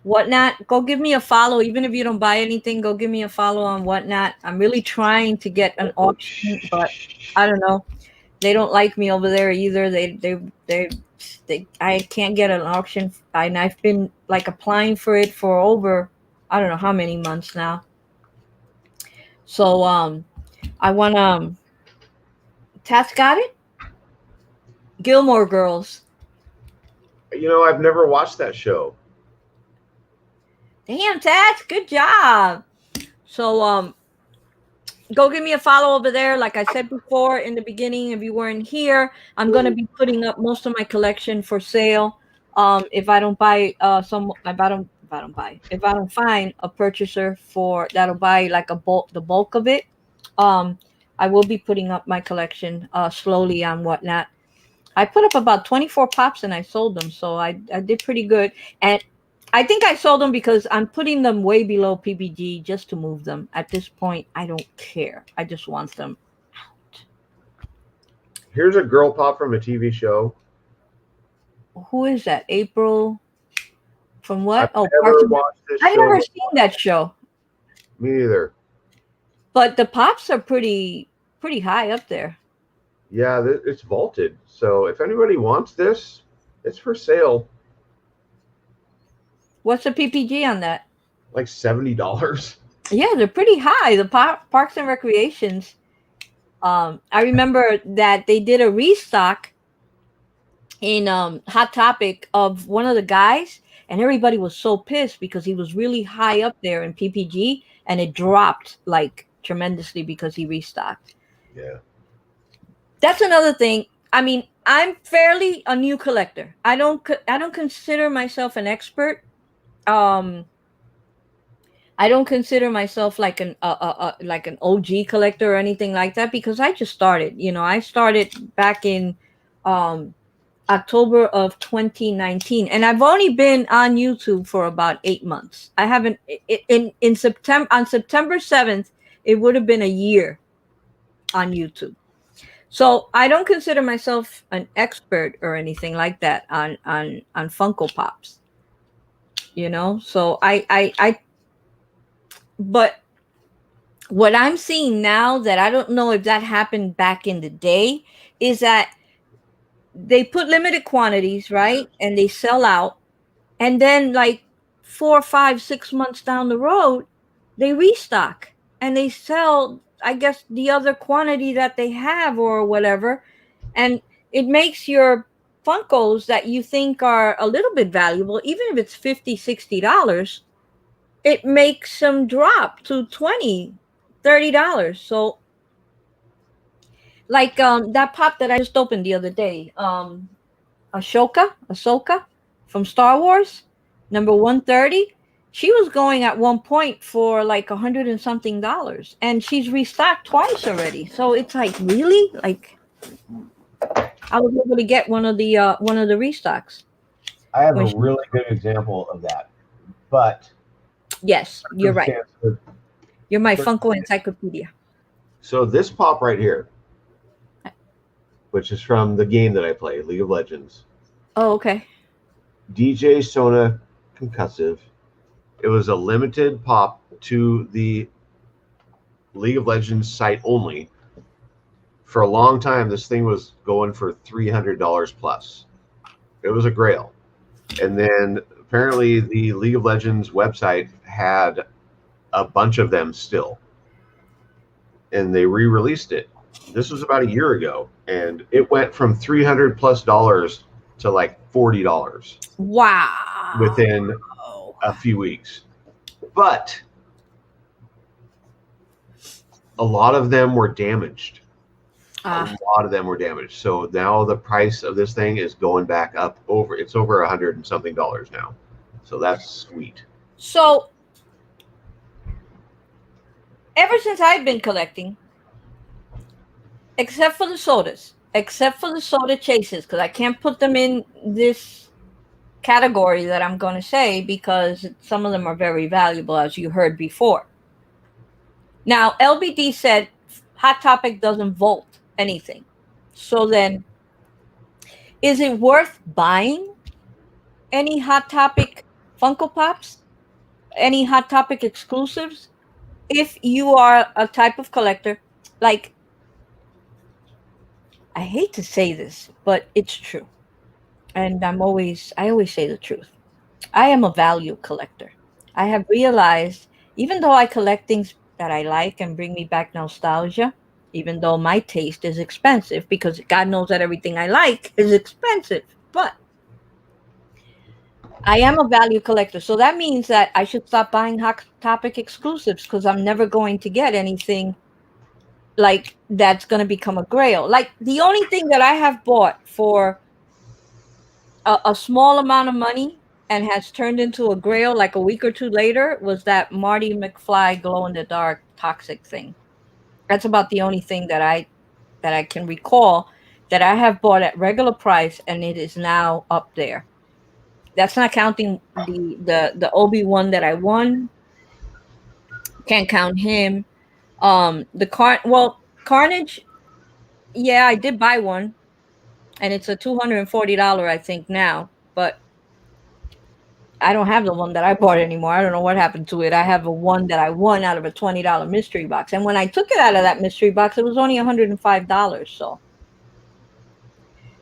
Whatnot. Go give me a follow, even if you don't buy anything. Go give me a follow on Whatnot. I'm really trying to get an auction, but I don't know. They don't like me over there either. I can't get an auction, and I've been like applying for it for over I don't know how many months now. So I want Tats got it. Gilmore Girls. You know, I've never watched that show. Damn, Tats, good job. So go give me a follow over there. Like I said before in the beginning, if you weren't here, I'm gonna be putting up most of my collection for sale. If I don't buy if I don't find a purchaser for that'll buy like a bulk, the bulk of it, um, I will be putting up my collection slowly on Whatnot. I put up about 24 pops and I sold them, so I did pretty good. And I think I sold them because I'm putting them way below PPG just to move them. At this point, I don't care. I just want them. Here's a girl pop from a TV show. Who is that? April from I've what? Oh, Parks never and Rec. watched this I've show never before. seen that show, Me neither. but the pops are pretty high up there. Yeah, it's vaulted. So if anybody wants this, it's for sale. What's the PPG on that? Like $70. Yeah, they're pretty high. The Parks and Recreations. I remember that they did a restock in Hot Topic of one of the guys, and everybody was so pissed because he was really high up there in PPG, and it dropped like tremendously because he restocked. Yeah. That's another thing. I mean, I'm fairly a new collector. I don't consider myself an expert. Um, I don't consider myself like like an OG collector or anything like that because I just started. You know, I started back in um October of 2019, and I've only been on YouTube for about 8 months. I haven't in September on September 7th. It would have been a year on YouTube. So I don't consider myself an expert or anything like that on Funko Pops. You know, so but what I'm seeing now that I don't know if that happened back in the day is that they put limited quantities, right? And they sell out. And then like 4, 5, 6 months down the road, they restock and they sell, I guess, the other quantity that they have or whatever. And it makes your Funkos that you think are a little bit valuable, even if it's $50, $60, it makes them drop to $20, $30. So like that pop that I just opened the other day, Ahsoka from Star Wars, number 130. She was going at one point for like 100 and something dollars, and she's restocked twice already. So it's like really like I was able to get one of the restocks. I have a When she, really good example of that. But yes, you're right. circumstances- You're my Funko encyclopedia. So this pop right here, which is from the game that I play, League of Legends, Oh, okay. DJ Sona Concussive. It was a limited pop to the League of Legends site only. For a long time, this thing was going for $300 plus. It was a grail. And then apparently the League of Legends website had a bunch of them still. And they re-released it. This was about a year ago. And it went from $300+ to like $40 Wow. within a few weeks. But a lot of them were damaged. A lot of them were damaged. So now the price of this thing is going back up it's over $100 and something now. So that's sweet. So ever since I've been collecting, except for the soda chases, because I can't put them in this category that I'm going to say because some of them are very valuable, as you heard before. Now, LBD said Hot Topic doesn't vault anything. So then, is it worth buying any Hot Topic Funko Pops? Any Hot Topic exclusives? If you are a type of collector, like, I hate to say this, but it's true. And I always say the truth. I am a value collector. I have realized, even though I collect things that I like and bring me back nostalgia, even though my taste is expensive, because God knows that everything I like is expensive, but I am a value collector. So that means that I should stop buying Hot Topic exclusives because I'm never going to get anything like that's going to become a grail. Like the only thing that I have bought for a small amount of money and has turned into a grail like a week or two later was that Marty McFly glow in the dark toxic thing. That's about the only thing that I can recall that I have bought at regular price, and it is now up there. That's not counting the Obi one that I won. Can't count him. The Carnage. Yeah, I did buy one, and it's a $240 I think now, but I don't have the one that I bought anymore. I don't know what happened to it. I have a one that I won out of a $20 mystery box, and when I took it out of that mystery box, it was only $105. So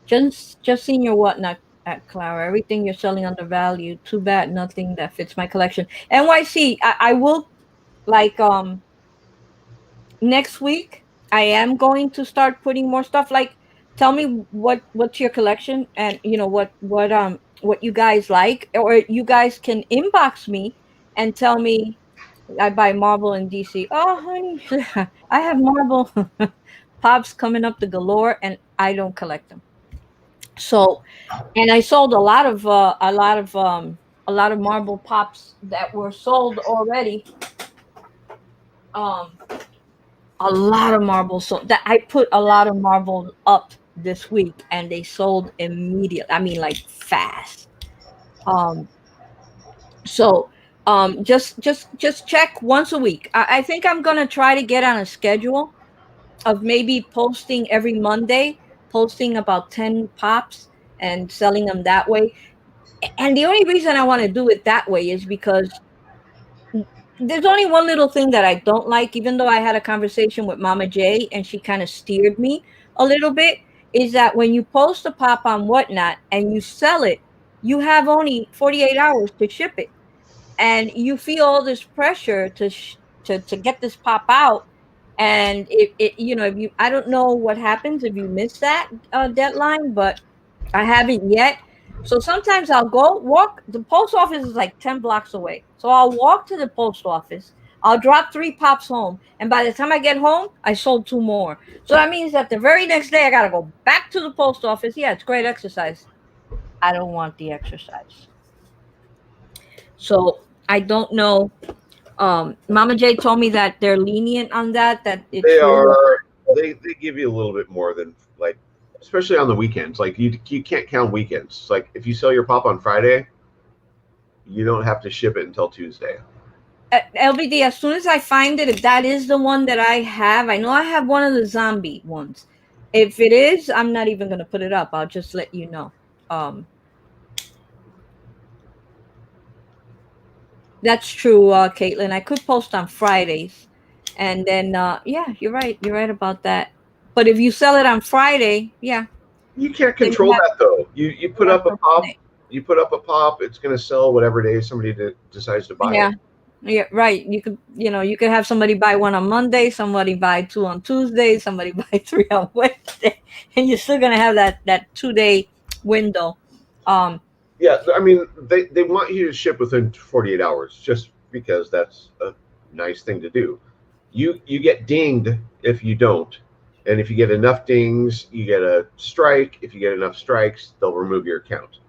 just seeing your whatnot at Clara. Everything you're selling undervalued. Too bad nothing that fits my collection. NYC, I will like next week I am going to start putting more stuff. Like, tell me what's your collection, and what you guys like, or you guys can inbox me and tell me. I buy Marvel and DC. Oh honey, I have Marvel pops coming up the galore, and I don't collect them. So, and I sold a lot of Marvel pops that were sold already. um a lot of Marvel, so that I put a lot of Marvel up this week, and they sold immediately. I mean, like, fast. um so just check once a week. I think I'm gonna try to get on a schedule of maybe posting every Monday, posting about 10 pops and selling them that way. And the only reason I want to do it that way is because there's only one little thing that I don't like, even though I had a conversation with Mama J and she kind of steered me a little bit, is that when you post a pop on Whatnot and you sell it, you have only 48 hours to ship it. And you feel all this pressure to get this pop out. And if you, I don't know what happens if you miss that deadline, but I haven't yet. So sometimes I'll go walk. The post office is like 10 blocks away. So I'll walk to the post office. I'll drop 3 pops home. And by the time I get home, I sold 2 more. So that means that the very next day I got to go back to the post office. Yeah, it's great exercise. I don't want the exercise. So I don't know. Mama J told me that they're lenient on that, that They it's really. are. They give you a little bit more than, like, especially on the weekends. Like, you can't count weekends. Like, if you sell your pop on Friday, you don't have to ship it until Tuesday. LBD, as soon as I find it, if that is the one that I have, I know I have one of the zombie ones. If it is, I'm not even going to put it up. I'll just let you know. Um, that's true, Caitlin. I could post on Fridays. And then, yeah, you're right. You're right about that. But if you sell it on Friday, yeah, You can't then control that though. You you put have up a till pop. Monday. You put up a pop. It's going to sell whatever day somebody decides to buy Yeah. it. Yeah, right. You could have somebody buy one on Monday, somebody buy two on Tuesday, somebody buy three on Wednesday, and you're still gonna have that 2 day window. Um, Yeah, I mean, they want you to ship within 48 hours just because that's a nice thing to do. You get dinged if you don't. And if you get enough dings, you get a strike. If you get enough strikes, they'll remove your account.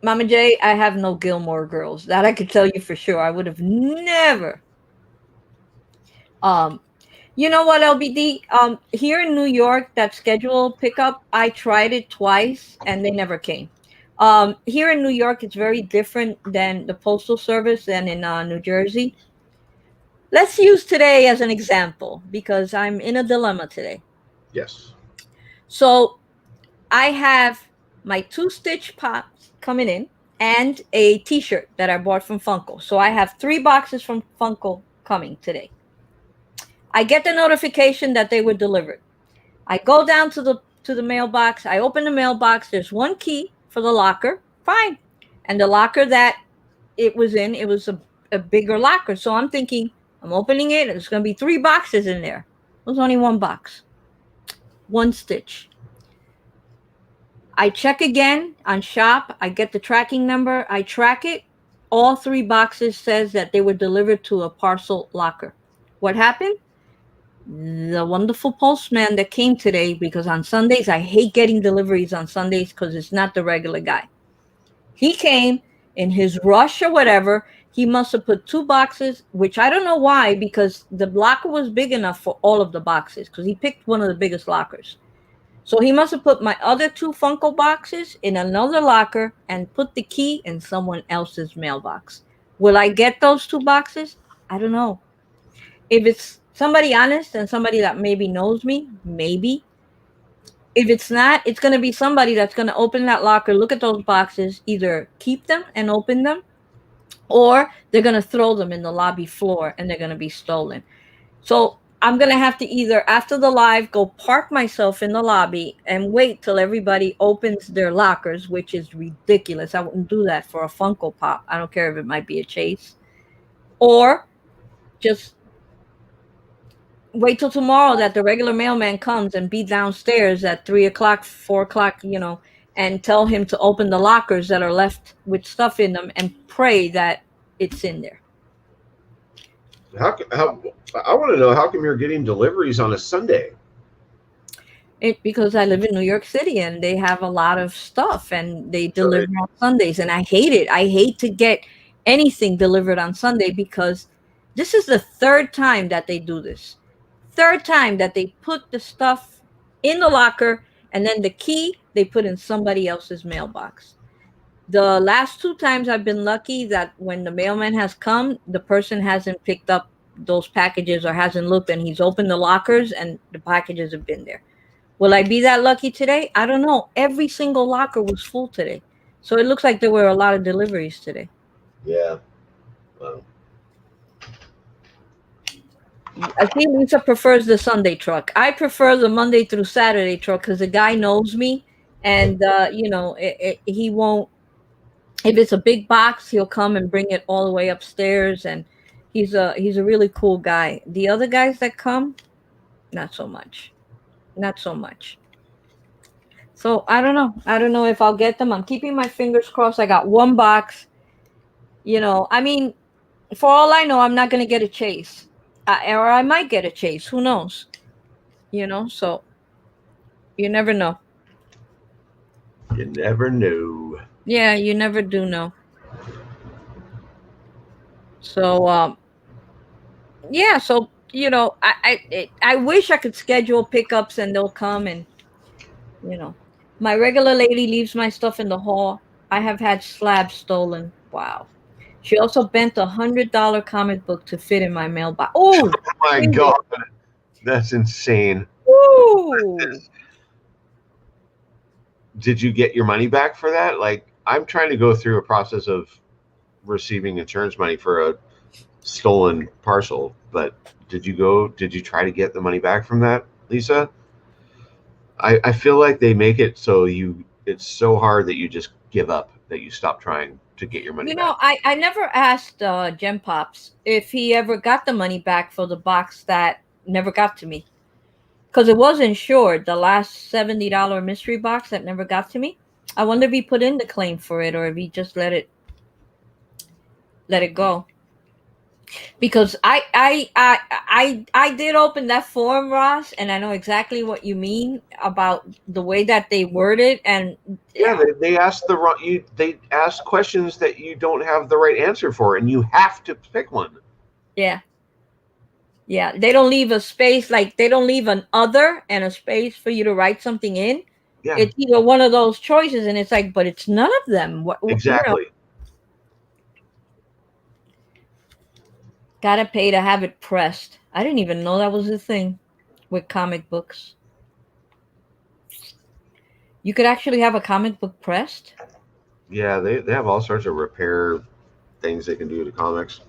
Mama J, I have no Gilmore Girls. That I could tell you for sure. I would have never. Um, you know what, LBD? Here in New York, that scheduled pickup, I tried it twice and they never came. Here in New York, it's very different than the postal service than in New Jersey. Let's use today as an example because I'm in a dilemma today. Yes. So I have my 2 stitch pops coming in and a t-shirt that I bought from Funko. So I have 3 boxes from Funko coming today. I get the notification that they were delivered. I go down to the mailbox. I open the mailbox. There's one key for the locker. Fine. And the locker that it was in, it was a bigger locker. So I'm thinking, I'm opening it. There's going to be 3 boxes in there. It was only 1 box, 1 stitch. I check again on shop. I get the tracking number. I track it. All 3 boxes says that they were delivered to a parcel locker. What happened? The wonderful postman that came today, because on Sundays, I hate getting deliveries on Sundays because it's not the regular guy. He came in his rush or whatever. He must have put two boxes, which I don't know why, because the locker was big enough for all of the boxes, because he picked one of the biggest lockers. So he must have put my other two Funko boxes in another locker and put the key in someone else's mailbox. Will I get those two boxes? I don't know. If it's somebody honest and somebody that maybe knows me, maybe. If it's not, it's going to be somebody that's going to open that locker, look at those boxes, either keep them and open them, or they're going to throw them in the lobby floor and they're going to be stolen. So I'm going to have to either, after the live, go park myself in the lobby and wait till everybody opens their lockers, which is ridiculous. I wouldn't do that for a Funko Pop. I don't care if it might be a chase. Or just wait till tomorrow that the regular mailman comes and be downstairs at 3 o'clock, 4 o'clock, and tell him to open the lockers that are left with stuff in them and pray that it's in there. How I want to know, how come you're getting deliveries on a Sunday? Because I live in New York City and they have a lot of stuff and they deliver on Sundays, and I hate it. I hate to get anything delivered on Sunday because this is the third time that they do this. Third time that they put the stuff in the locker and then the key they put in somebody else's mailbox. The last two times I've been lucky that when the mailman has come, the person hasn't picked up those packages or hasn't looked, and he's opened the lockers and the packages have been there. Will I be that lucky today? I don't know. Every single locker was full today. So it looks like there were a lot of deliveries today. Yeah. Well, I think Lisa prefers the Sunday truck. I prefer the Monday through Saturday truck because the guy knows me, and he won't. If it's a big box, he'll come and bring it all the way upstairs, and he's a really cool guy. The other guys that come, not so much, not so much. So I don't know. I don't know if I'll get them. I'm keeping my fingers crossed. I got one box. I mean, for all I know, I'm not gonna get a chase, or I might get a chase. Who knows? So you never know. you never knew. Yeah, you never do know. So yeah. So I wish I could schedule pickups and they'll come, and my regular lady leaves my stuff in the hall. I have had slabs stolen. Wow. She also bent $100 comic book to fit in my mailbox. Oh, Oh my God, that's insane. ooh. Did you get your money back for that? Like, I'm trying to go through a process of receiving insurance money for a stolen parcel, but did you try to get the money back from that, Lisa? I feel like they make it so it's so hard that you just give up, that you stop trying to get your money back. I never asked Gem Pops if he ever got the money back for the box that never got to me. Because it was insured, the last $70 mystery box that never got to me. I wonder if he put in the claim for it or if he just let it go. Because I did open that form, Ross, and I know exactly what you mean about the way that they word it. And yeah, they ask they ask questions that you don't have the right answer for, and you have to pick one. Yeah. Yeah, they don't leave a space, like they don't leave an other and a space for you to write something in. Yeah, It's either one of those choices, and it's like, but it's none of them. exactly. Gotta pay to have it pressed. I didn't even know that was a thing with comic books. You could actually have a comic book pressed? Yeah, they have all sorts of repair things they can do to comics,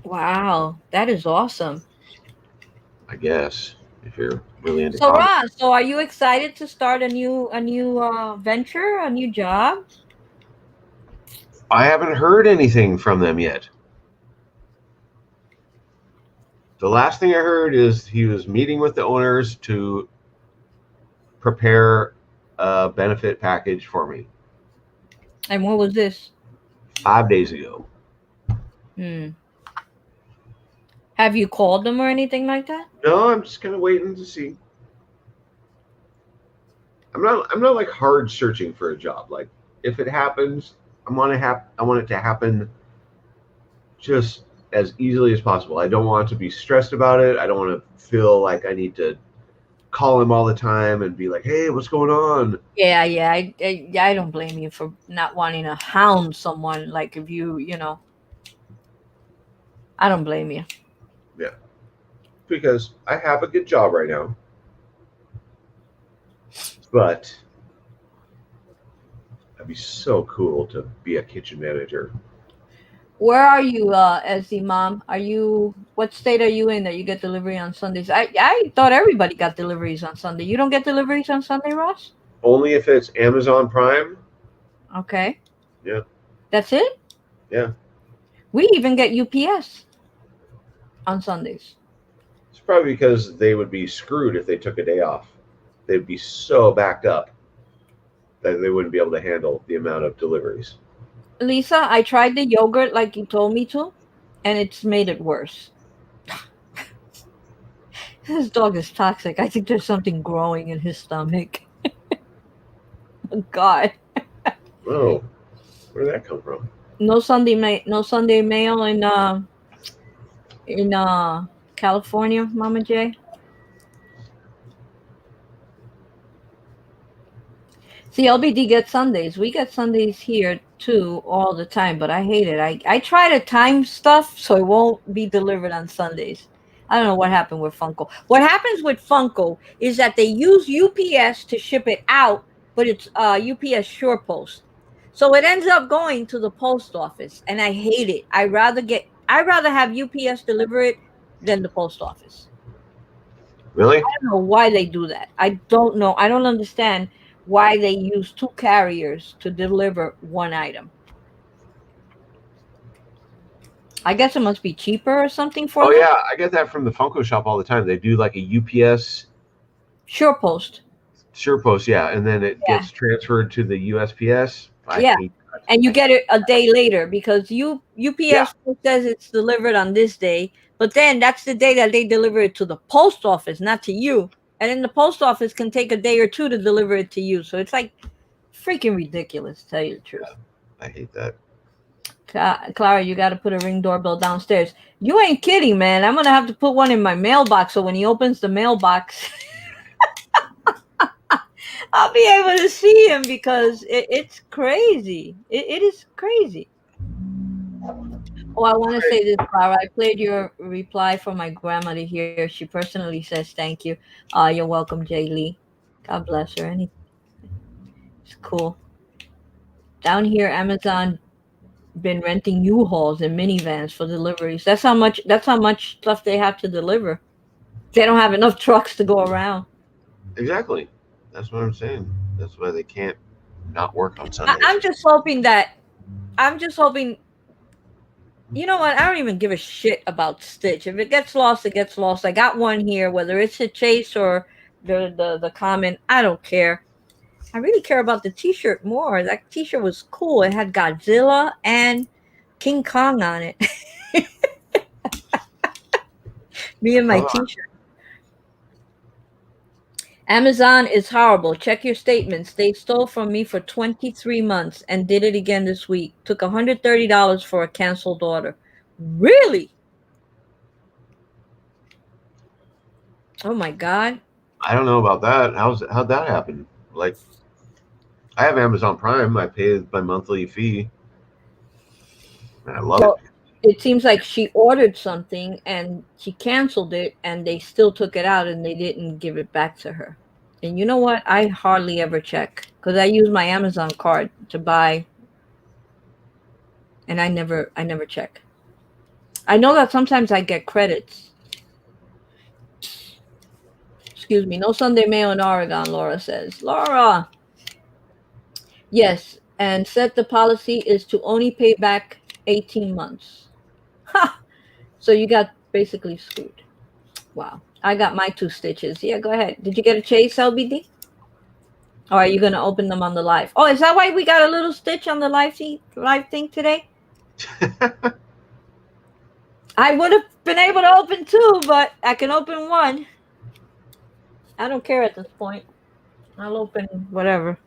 Wow, that is awesome. I guess, if you're really into So comics. Ross, so are you excited to start a new venture, a new job? I haven't heard anything from them yet. The last thing I heard is he was meeting with the owners to prepare a benefit package for me And what was this? 5 days ago. Hmm. Have you called them or anything like that? No, I'm just kind of waiting to see. I'm not like hard searching for a job. Like, if it happens, I want it to happen just as easily as possible. I don't want to be stressed about it. I don't want to feel like I need to call him all the time and be like, "Hey, what's going on?" Yeah, yeah. I don't blame you for not wanting to hound someone. Like if you know, I don't blame you. Yeah, because I have a good job right now, but it'd be so cool to be a kitchen manager. Where are you, as the mom? Are you? What state are you in that you get delivery on Sundays? I thought everybody got deliveries on Sunday. You don't get deliveries on Sunday, Ross? Only if it's Amazon Prime. Okay, Yeah, that's it. yeah. We even get UPS on Sundays. It's probably because they would be screwed if they took a day off. They'd be so backed up that they wouldn't be able to handle the amount of deliveries. Lisa, I tried the yogurt like you told me to, and it's made it worse. This dog is toxic. I think there's something growing in his stomach. Oh, God. Oh, where did that come from? No Sunday mail in California, Mama J. See, LBD gets Sundays. We get Sundays here too all the time, but I hate it. I try to time stuff so it won't be delivered on Sundays. I don't know what happened with Funko. What happens with Funko is that they use UPS to ship it out, but it's UPS SurePost. So it ends up going to the post office, and I hate it. I rather have UPS deliver it than the post office. Really? Don't know why they do that. I don't know. I don't understand why they use two carriers to deliver one item. I guess it must be cheaper or something for Oh them. yeah, I get that from the Funko shop all the time. They do like a UPS Sure post. SurePost, yeah, and then it Yeah. gets transferred to the USPS. I Yeah. hate that. And you I get hate it a day later because Yeah, UPS says it's delivered on this day, but then that's the day that they deliver it to the post office, not to you. And then the post office can take a day or two to deliver it to you. So it's like freaking ridiculous, to tell you the truth. I hate that. Clara, you got to put a ring doorbell downstairs. You ain't kidding, man. I'm gonna have to put one in my mailbox so when he opens the mailbox, I'll be able to see him because it's crazy. It is crazy. Oh, I want to say this, Clara. I played your reply for my grandmother here. She personally says thank you. You're welcome, Jay Lee. God bless her. It's cool. Down here, Amazon been renting U-Hauls and minivans for deliveries. That's how much stuff they have to deliver. They don't have enough trucks to go around. Exactly. That's what I'm saying. That's why they can't not work on I, Sundays. I'm just hoping that I'm just hoping. You know what? I don't even give a shit about Stitch. If it gets lost, it gets lost. I got one here, whether it's a chase or the common. I don't care. I really care about the T-shirt more. That T-shirt was cool. It had Godzilla and King Kong on it. Me and my Come on. T-shirt. Amazon is horrible. Check your statements. They stole from me for 23 months and did it again this week. Took $130 for a canceled order. Really? Oh my God. I don't know about that. How'd that happen? Like, I have Amazon Prime. I pay my monthly fee, and I love it. Well, it seems like she ordered something and she canceled it and they still took it out and they didn't give it back to her. And you know what? I hardly ever check because I use my Amazon card to buy and I never check. I know that sometimes I get credits. Excuse me. No Sunday mail in Oregon, Laura says. Laura. Yes, and said the policy is to only pay back 18 months. Ha! So you got basically screwed. Wow. I got my two stitches. Yeah, go ahead. Did you get a chase, LBD? Or are you going to open them on the live? Oh, is that why we got a little stitch on the live thing today? I would have been able to open two, but I can open one. I don't care at this point. I'll open whatever.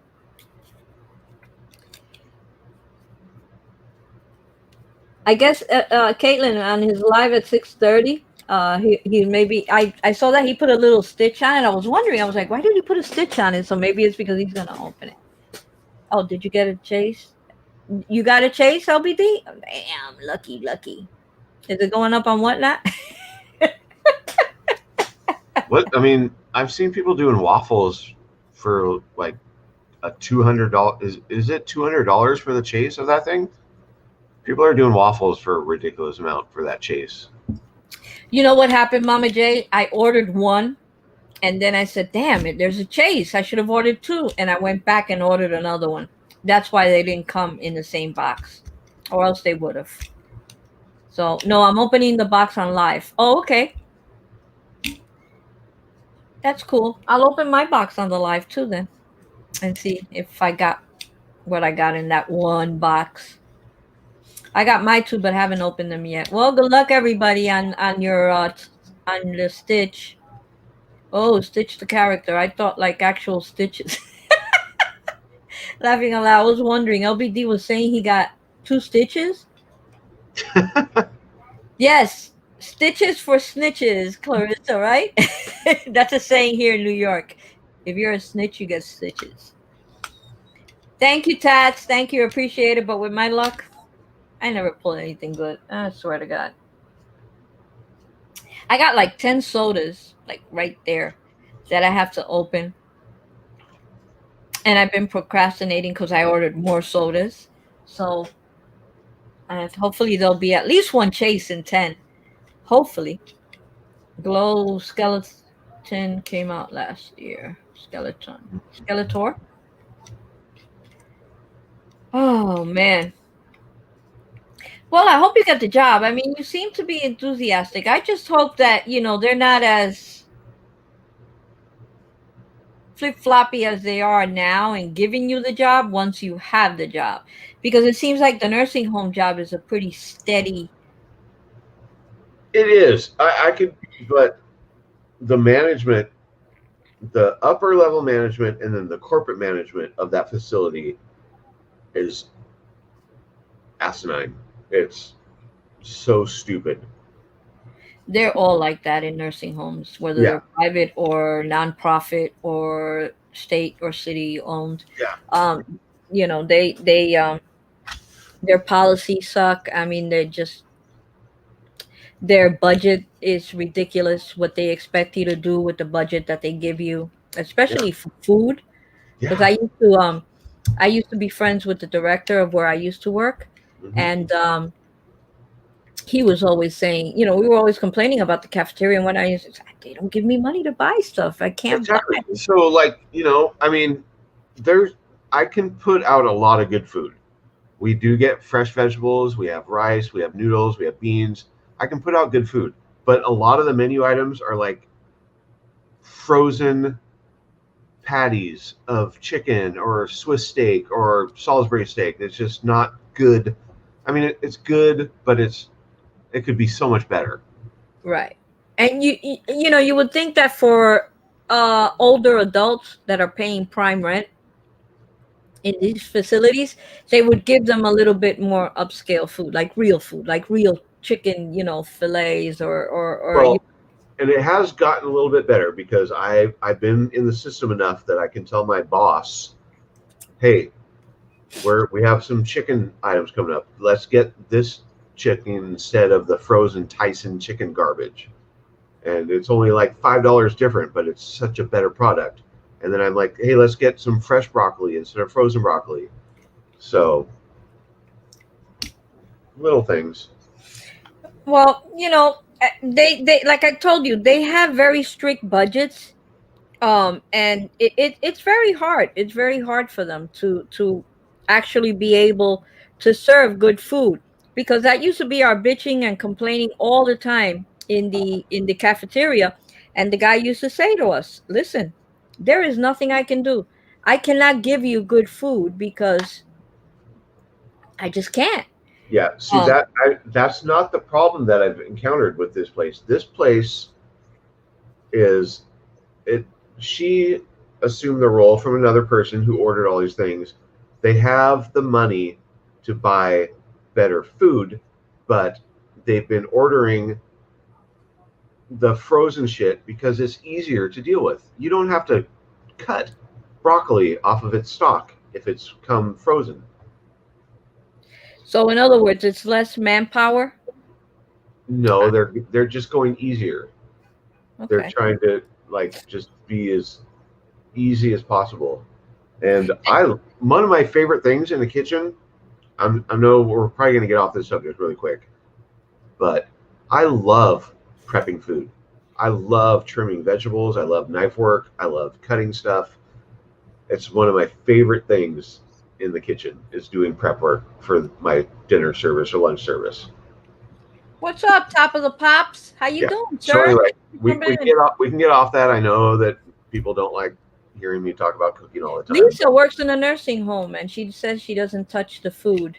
I guess Caitlin on his live at 6:30. He maybe I saw that he put a little stitch on it. I was wondering. I was like, why did he put a stitch on it? So maybe it's because he's gonna open it. Oh, did you get a chase? You got a chase, LBD? Damn, lucky, lucky. Is it going up on whatnot? What I mean, I've seen people doing waffles for like a $200. Is it $200 for the chase of that thing? People are doing waffles for a ridiculous amount for that chase. You know what happened, Mama J? I ordered one, and then I said, "Damn it, there's a chase. I should have ordered two." And I went back and ordered another one. That's why they didn't come in the same box, or else they would have. So no, I'm opening the box on live. Oh, okay, that's cool. I'll open my box on the live too then, and see if I got what I got in that one box. I got my two, but haven't opened them yet. Well, good luck everybody on your on the stitch. Oh, stitch the character. I thought like actual stitches. Laughing aloud. I was wondering. LBD was saying he got two stitches. Yes, stitches for snitches, Clarissa. Right? That's a saying here in New York. If you're a snitch, you get stitches. Thank you, Tats. Thank you. Appreciate it. But with my luck, I never pulled anything good. I swear to God. I got like 10 sodas, like right there, that I have to open. And I've been procrastinating because I ordered more sodas. So hopefully there'll be at least one chase in 10. Hopefully. Glow Skeleton came out last year. Skeleton. Skeletor? Oh, man. Well, I hope you get the job. I mean, you seem to be enthusiastic. I just hope that, they're not as flip floppy as they are now and giving you the job once you have the job. Because it seems like the nursing home job is a pretty steady. It is. I could, but the management, the upper level management, and then the corporate management of that facility is asinine. It's so stupid. They're all like that in nursing homes, whether Yeah. they're private or nonprofit or state or city owned. Yeah. They their policies suck. I mean, their budget is ridiculous. What they expect you to do with the budget that they give you, Yeah. especially for food. Because Yeah. I used to be friends with the director of where I used to work, Mhm. and he was always saying, we were always complaining about the cafeteria, and when I used to say, they don't give me money to buy stuff. I can't buy. Exactly. So, like, I mean, I can put out a lot of good food. We do get fresh vegetables. We have rice. We have noodles. We have beans. I can put out good food, but a lot of the menu items are like frozen patties of chicken or Swiss steak or Salisbury steak. It's just not good. I mean, it's good, but it could be so much better. Right. And you would think that for older adults that are paying prime rent in these facilities, they would give them a little bit more upscale food, like real chicken, fillets or Well, and it has gotten a little bit better because I've been in the system enough that I can tell my boss, hey, we have some chicken items coming up. Let's get this chicken instead of the frozen Tyson chicken garbage. And it's only like $5 different, but it's such a better product. And then I'm like, hey, let's get some fresh broccoli instead of frozen broccoli. So little things. well, they like I told you, they have very strict budgets. And it's very hard. It's very hard for them to actually be able to serve good food, because that used to be our bitching and complaining all the time in the cafeteria. And the guy used to say to us, listen, there is nothing I can do. I cannot give you good food because I just can't. Yeah, see um that's not the problem that I've encountered with this place. This place is it. She assumed the role from another person who ordered all these things. They have the money to buy better food, but they've been ordering the frozen shit because it's easier to deal with. You don't have to cut broccoli off of its stalk if it's come frozen. So in other words, it's less manpower. No, they're just going easier. They're Okay. trying to like just be as easy as possible. And one of my favorite things in the kitchen, I know we're probably going to get off this subject really quick, but I love prepping food. I love trimming vegetables. I love knife work. I love cutting stuff. It's one of my favorite things in the kitchen is doing prep work for my dinner service or lunch service. What's up, top of the pops? How you Yeah. doing, So sir? anyway, Come in. we can get off that. I know that people don't like hearing me talk about cooking all the time. Lisa works in a nursing home, and she says she doesn't touch the food.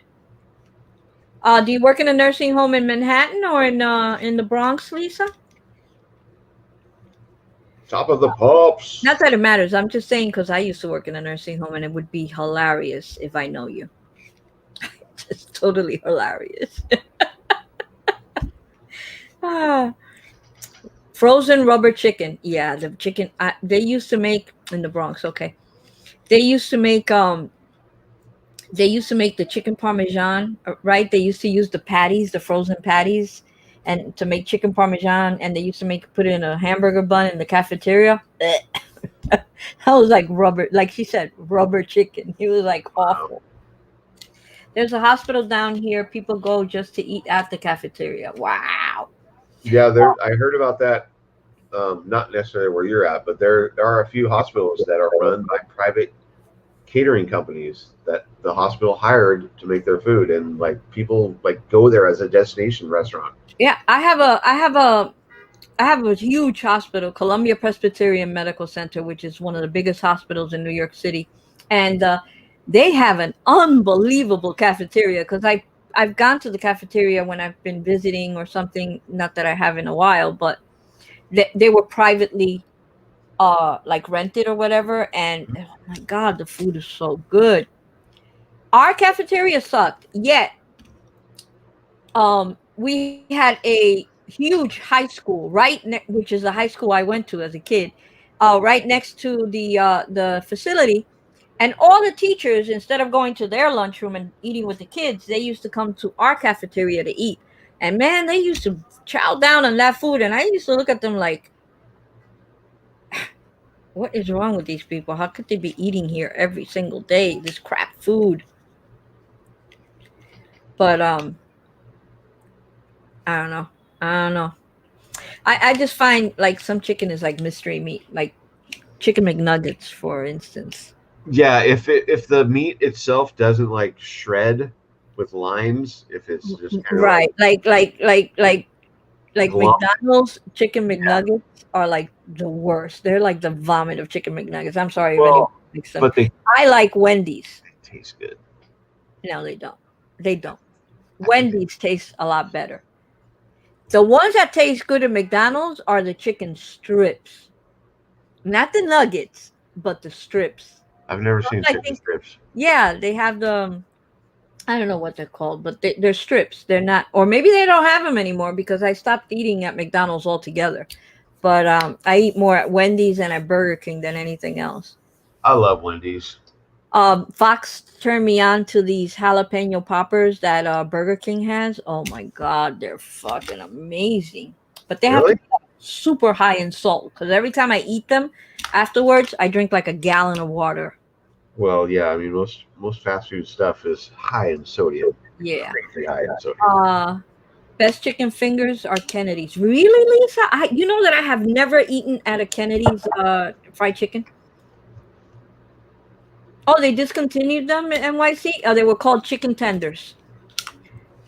Do you work in a nursing home in Manhattan or in the Bronx, Lisa? Top of the pops. Not that it matters. I'm just saying because I used to work in a nursing home, and it would be hilarious if I know you. Just totally hilarious. Ah, frozen rubber chicken. Yeah, the chicken they used to make in the Bronx. Okay, they used to make the chicken parmesan, right? They used to use the patties, the frozen patties, and to make chicken parmesan, and they used to put it in a hamburger bun in the cafeteria. I was like rubber, like she said, rubber chicken. It was like Wow. awful. There's a hospital down here. People go just to eat at the cafeteria. Wow. Yeah, I heard about that. Not necessarily where you're at, but there are a few hospitals that are run by private catering companies that the hospital hired to make their food, and like people like go there as a destination restaurant. Yeah, I have a huge hospital, Columbia Presbyterian Medical Center, which is one of the biggest hospitals in New York City, and they have an unbelievable cafeteria. Because I've gone to the cafeteria when I've been visiting or something. Not that I have in a while, but they were privately like rented or whatever. And oh my God, the food is so good. Our cafeteria sucked. Yet we had a huge high school which is the high school I went to as a kid, right next to the facility, and all the teachers, instead of going to their lunchroom and eating with the kids, they used to come to our cafeteria to eat. And man, they used to chow down on that food, and I used to look at them like, what is wrong with these people? How could they be eating here every single day this crap food? But I don't know. I don't know. I just find like some chicken is like mystery meat, like chicken McNuggets, for instance. Yeah, if the meat itself doesn't like shred with lines, if it's just kind of like Right, like glump, McDonald's chicken yeah. McNuggets are like the worst. They're like the vomit of chicken McNuggets. I'm sorry if anyone Well, likes them. but they I like Wendy's. taste good. No, they don't. They don't. I think Wendy's tastes a lot better. The ones that taste good at McDonald's are the chicken strips, not the nuggets, but the strips. I've never Those, seen I chicken think, strips. yeah, they have I don't know what they're called, but they're strips. They're not, or maybe they don't have them anymore because I stopped eating at McDonald's altogether. But I eat more at Wendy's and at Burger King than anything else. I love Wendy's. Fox turned me on to these jalapeno poppers that Burger King has. Oh my God, they're fucking amazing. But they have to Really? be super high in salt because every time I eat them, afterwards I drink like a gallon of water. Well, yeah. I mean, most fast food stuff is high in sodium, Yeah. crazy high in sodium. Best chicken fingers are Kennedy's. Really, Lisa? You know that I have never eaten at a Kennedy's fried chicken. Oh, they discontinued them in NYC. Oh, they were called chicken tenders.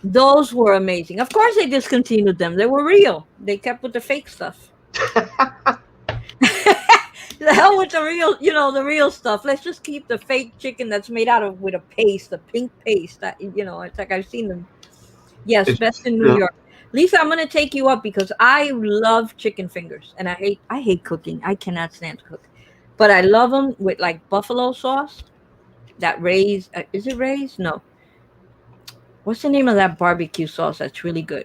Those were amazing. Of course, they discontinued them. They were real. They kept with the fake stuff. The hell with the real, the real stuff. Let's just keep the fake chicken that's made out of with a paste, the pink paste. That it's like I've seen them. Yes, It's, best in New no, York. Lisa, I'm gonna take you up because I love chicken fingers, and I hate cooking. I cannot stand to cook, but I love them with like buffalo sauce. That Ray's is it Ray's? No, What's the name of that barbecue sauce that's really good?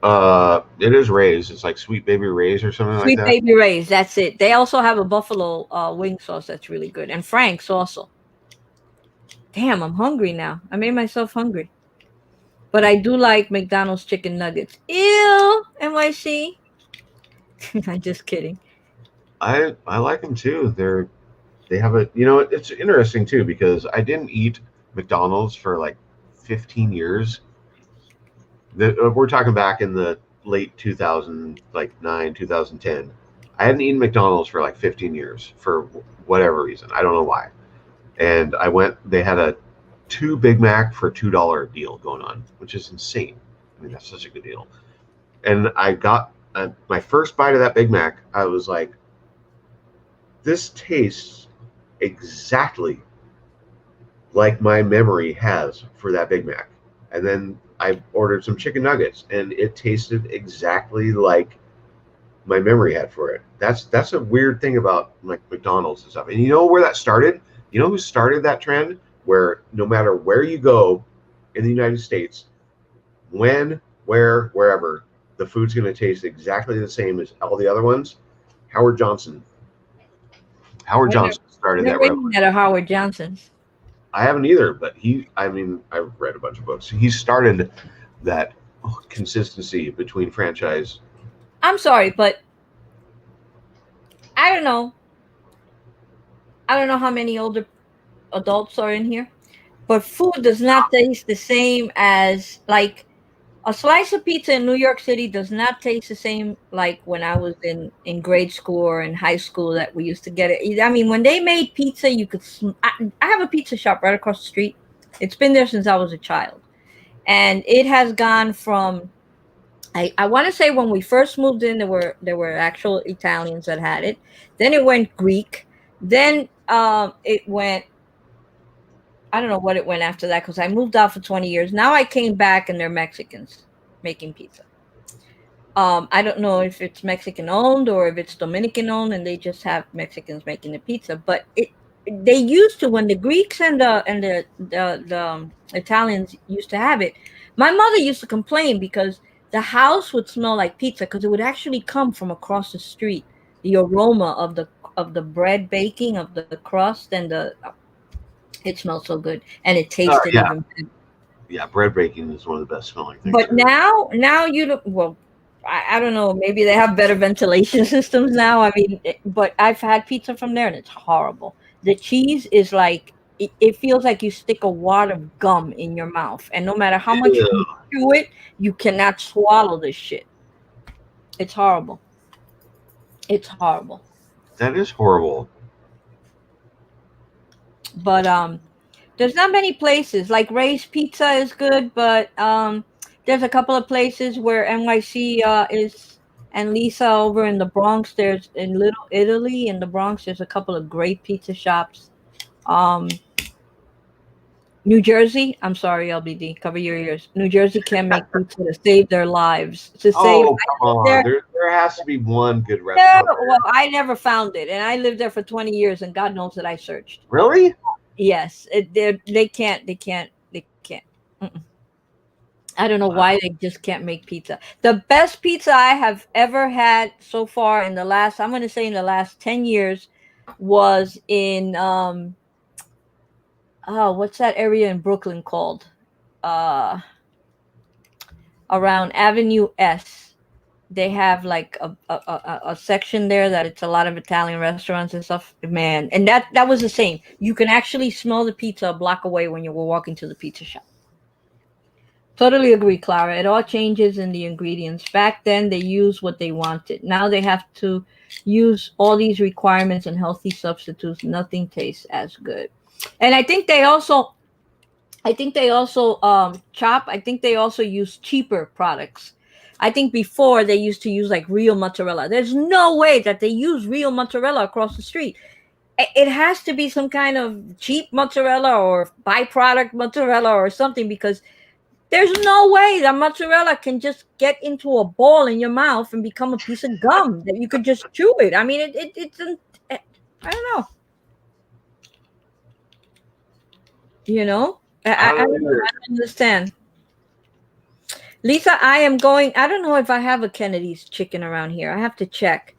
It is Ray's. It's like Sweet Baby Ray's or something like Sweet that. Baby Ray's. That's it. They also have a buffalo wing sauce that's really good, and Frank's also. Damn, I'm hungry now. I made myself hungry. But I do like McDonald's chicken nuggets. Ew, NYC. I'm just kidding. I like them too. They have a it's interesting too because I didn't eat McDonald's for like 15 years. We're talking back in the late 2000, like 2010. I hadn't eaten McDonald's for like 15 years for whatever reason. I don't know why. And I went. They had a two Big Mac for $2 deal going on, which is insane. I mean, that's such a good deal. And I got my first bite of that Big Mac. I was like, this tastes exactly like my memory has for that Big Mac. And then I ordered some chicken nuggets, and it tasted exactly like my memory had for it. That's a weird thing about like McDonald's and stuff. And you know where that started? You know who started that trend? Where no matter where you go in the United States, when, where, wherever, the food's going to taste exactly the same as all the other ones. Howard Johnson. Howard I never, Johnson started never that eaten revolution. at a Howard Johnson's. I haven't either, but I mean, I've read a bunch of books. He started that consistency between franchise. I'm sorry, but I don't know. I don't know how many older adults are in here, but food does not taste the same as like a slice of pizza in New York City does not taste the same like when I was in grade school or in high school that we used to get it. I mean, when they made pizza, you could. I have a pizza shop right across the street. It's been there since I was a child, and it has gone from. I want to say when we first moved in, there were actual Italians that had it. Then it went Greek. Then it went. I don't know what it went after that because I moved out for 20 years. Now I came back and they're Mexicans making pizza. I don't know if it's Mexican owned or if it's Dominican owned, and they just have Mexicans making the pizza. But they used to when the Greeks and the Italians used to have it. My mother used to complain because the house would smell like pizza because it would actually come from across the street. The aroma of the bread baking of the crust and the it smelled so good and it tasted Yeah, even better. yeah. Bread baking is one of the best smelling things But there is. now you don't. Well, I don't know. Maybe they have better ventilation systems now. I mean, but I've had pizza from there and it's horrible. The cheese is like it feels like you stick a wad of gum in your mouth, and no matter how much you Ew, chew it, you cannot swallow this shit. It's horrible. It's horrible. that is horrible. But there's not many places like Ray's Pizza is good, but there's a couple of places where NYC is and Lisa over in the Bronx. There's in Little Italy in the Bronx. There's a couple of great pizza shops. Um, New Jersey, I'm sorry, LBD, cover your ears. New Jersey can make pizza to save their lives. To save, Oh, I come lived on. there. There has to be one good Yeah, restaurant well, there. I never found it, and I lived there for 20 years, and God knows that I searched. Really? Yes, they can't. Mm-mm. I don't know why Wow. they just can't make pizza. The best pizza I have ever had so far in the last, I'm going to say in the last 10 years was in oh, what's that area in Brooklyn called? Uh Around Avenue S. They have like a section there that it's a lot of Italian restaurants and stuff. Man, and that was the same. You can actually smell the pizza a block away when you were walking to the pizza shop. Totally agree, Clara. It all changes in the ingredients. Back then, they used what they wanted. Now they have to use all these requirements and healthy substitutes. Nothing tastes as good. And I think they also chop. I think they also use cheaper products. I think before they used to use like real mozzarella. There's no way that they use real mozzarella across the street. It has to be some kind of cheap mozzarella or byproduct mozzarella or something because there's no way that mozzarella can just get into a ball in your mouth and become a piece of gum that you could just chew it. I mean, I don't know, you know. I don't I know don't know. either. I don't understand. Lisa, I am going. I don't know if I have a Kennedy's chicken around here. I have to check.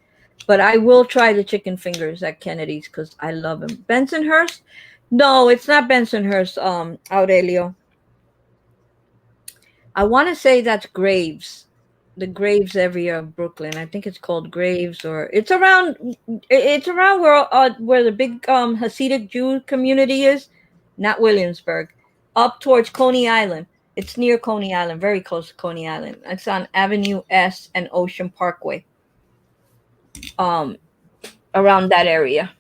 But I will try the chicken fingers at Kennedy's because I love them. Bensonhurst? No, it's not Bensonhurst, Aurelio. I want to say that's Graves. The Graves area of Brooklyn. I think it's called Graves, or it's around where the big Hasidic Jew community is, not Williamsburg, up towards Coney Island. It's near Coney Island, very close to Coney Island. It's on Avenue S and Ocean Parkway. Um Around that area.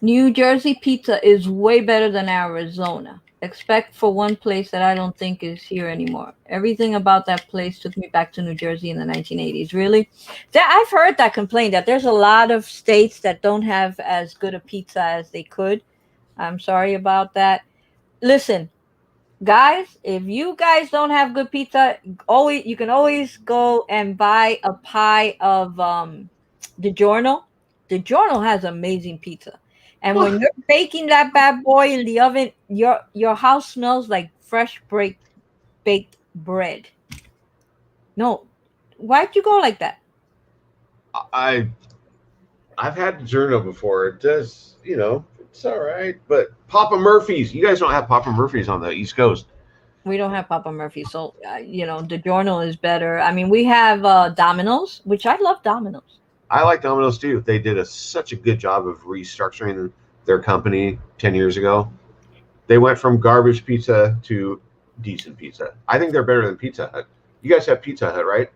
New Jersey pizza is way better than Arizona. Except for one place that I don't think is here anymore. Everything about that place took me back to New Jersey in the 1980s. Really? I've heard that complaint that there's a lot of states that don't have as good a pizza as they could. I'm sorry about that. Listen, guys, if you guys don't have good pizza, always you can always go and buy a pie of DiGiorno. DiGiorno has amazing pizza. And when you're baking that bad boy in the oven, your house smells like fresh baked bread. No. Why'd you go like that? I I've had DiGiorno before. It does, it's all right. But Papa Murphy's, you guys don't have Papa Murphy's on the East Coast. We don't have Papa Murphy, so DiGiorno is better. I mean, we have Domino's, which I love Domino's. I like Domino's too. They did such a good job of restructuring their company 10 years ago. They went from garbage pizza to decent pizza. I think they're better than Pizza Hut. You guys have Pizza Hut, right?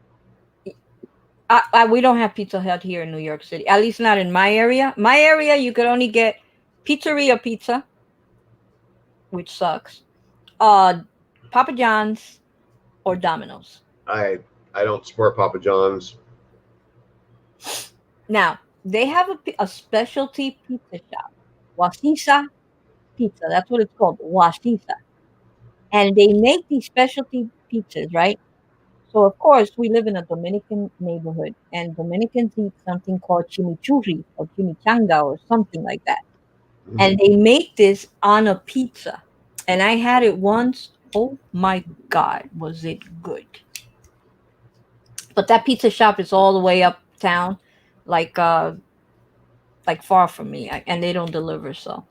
We don't have Pizza Hut here in New York City, at least not in my area. My area, you could only get Pizzeria Pizza, which sucks. Papa John's or Domino's. I don't support Papa John's. Now, they have a specialty pizza shop, Wasisa Pizza. That's what it's called, Wasisa. And they make these specialty pizzas, right? So, of course, we live in a Dominican neighborhood, and Dominicans eat something called chimichurri or chimichanga or something like that. And they make this on a pizza. And I had it once. Oh my God, was it good? But that pizza shop is all the way uptown, like far from me, and they don't deliver. So,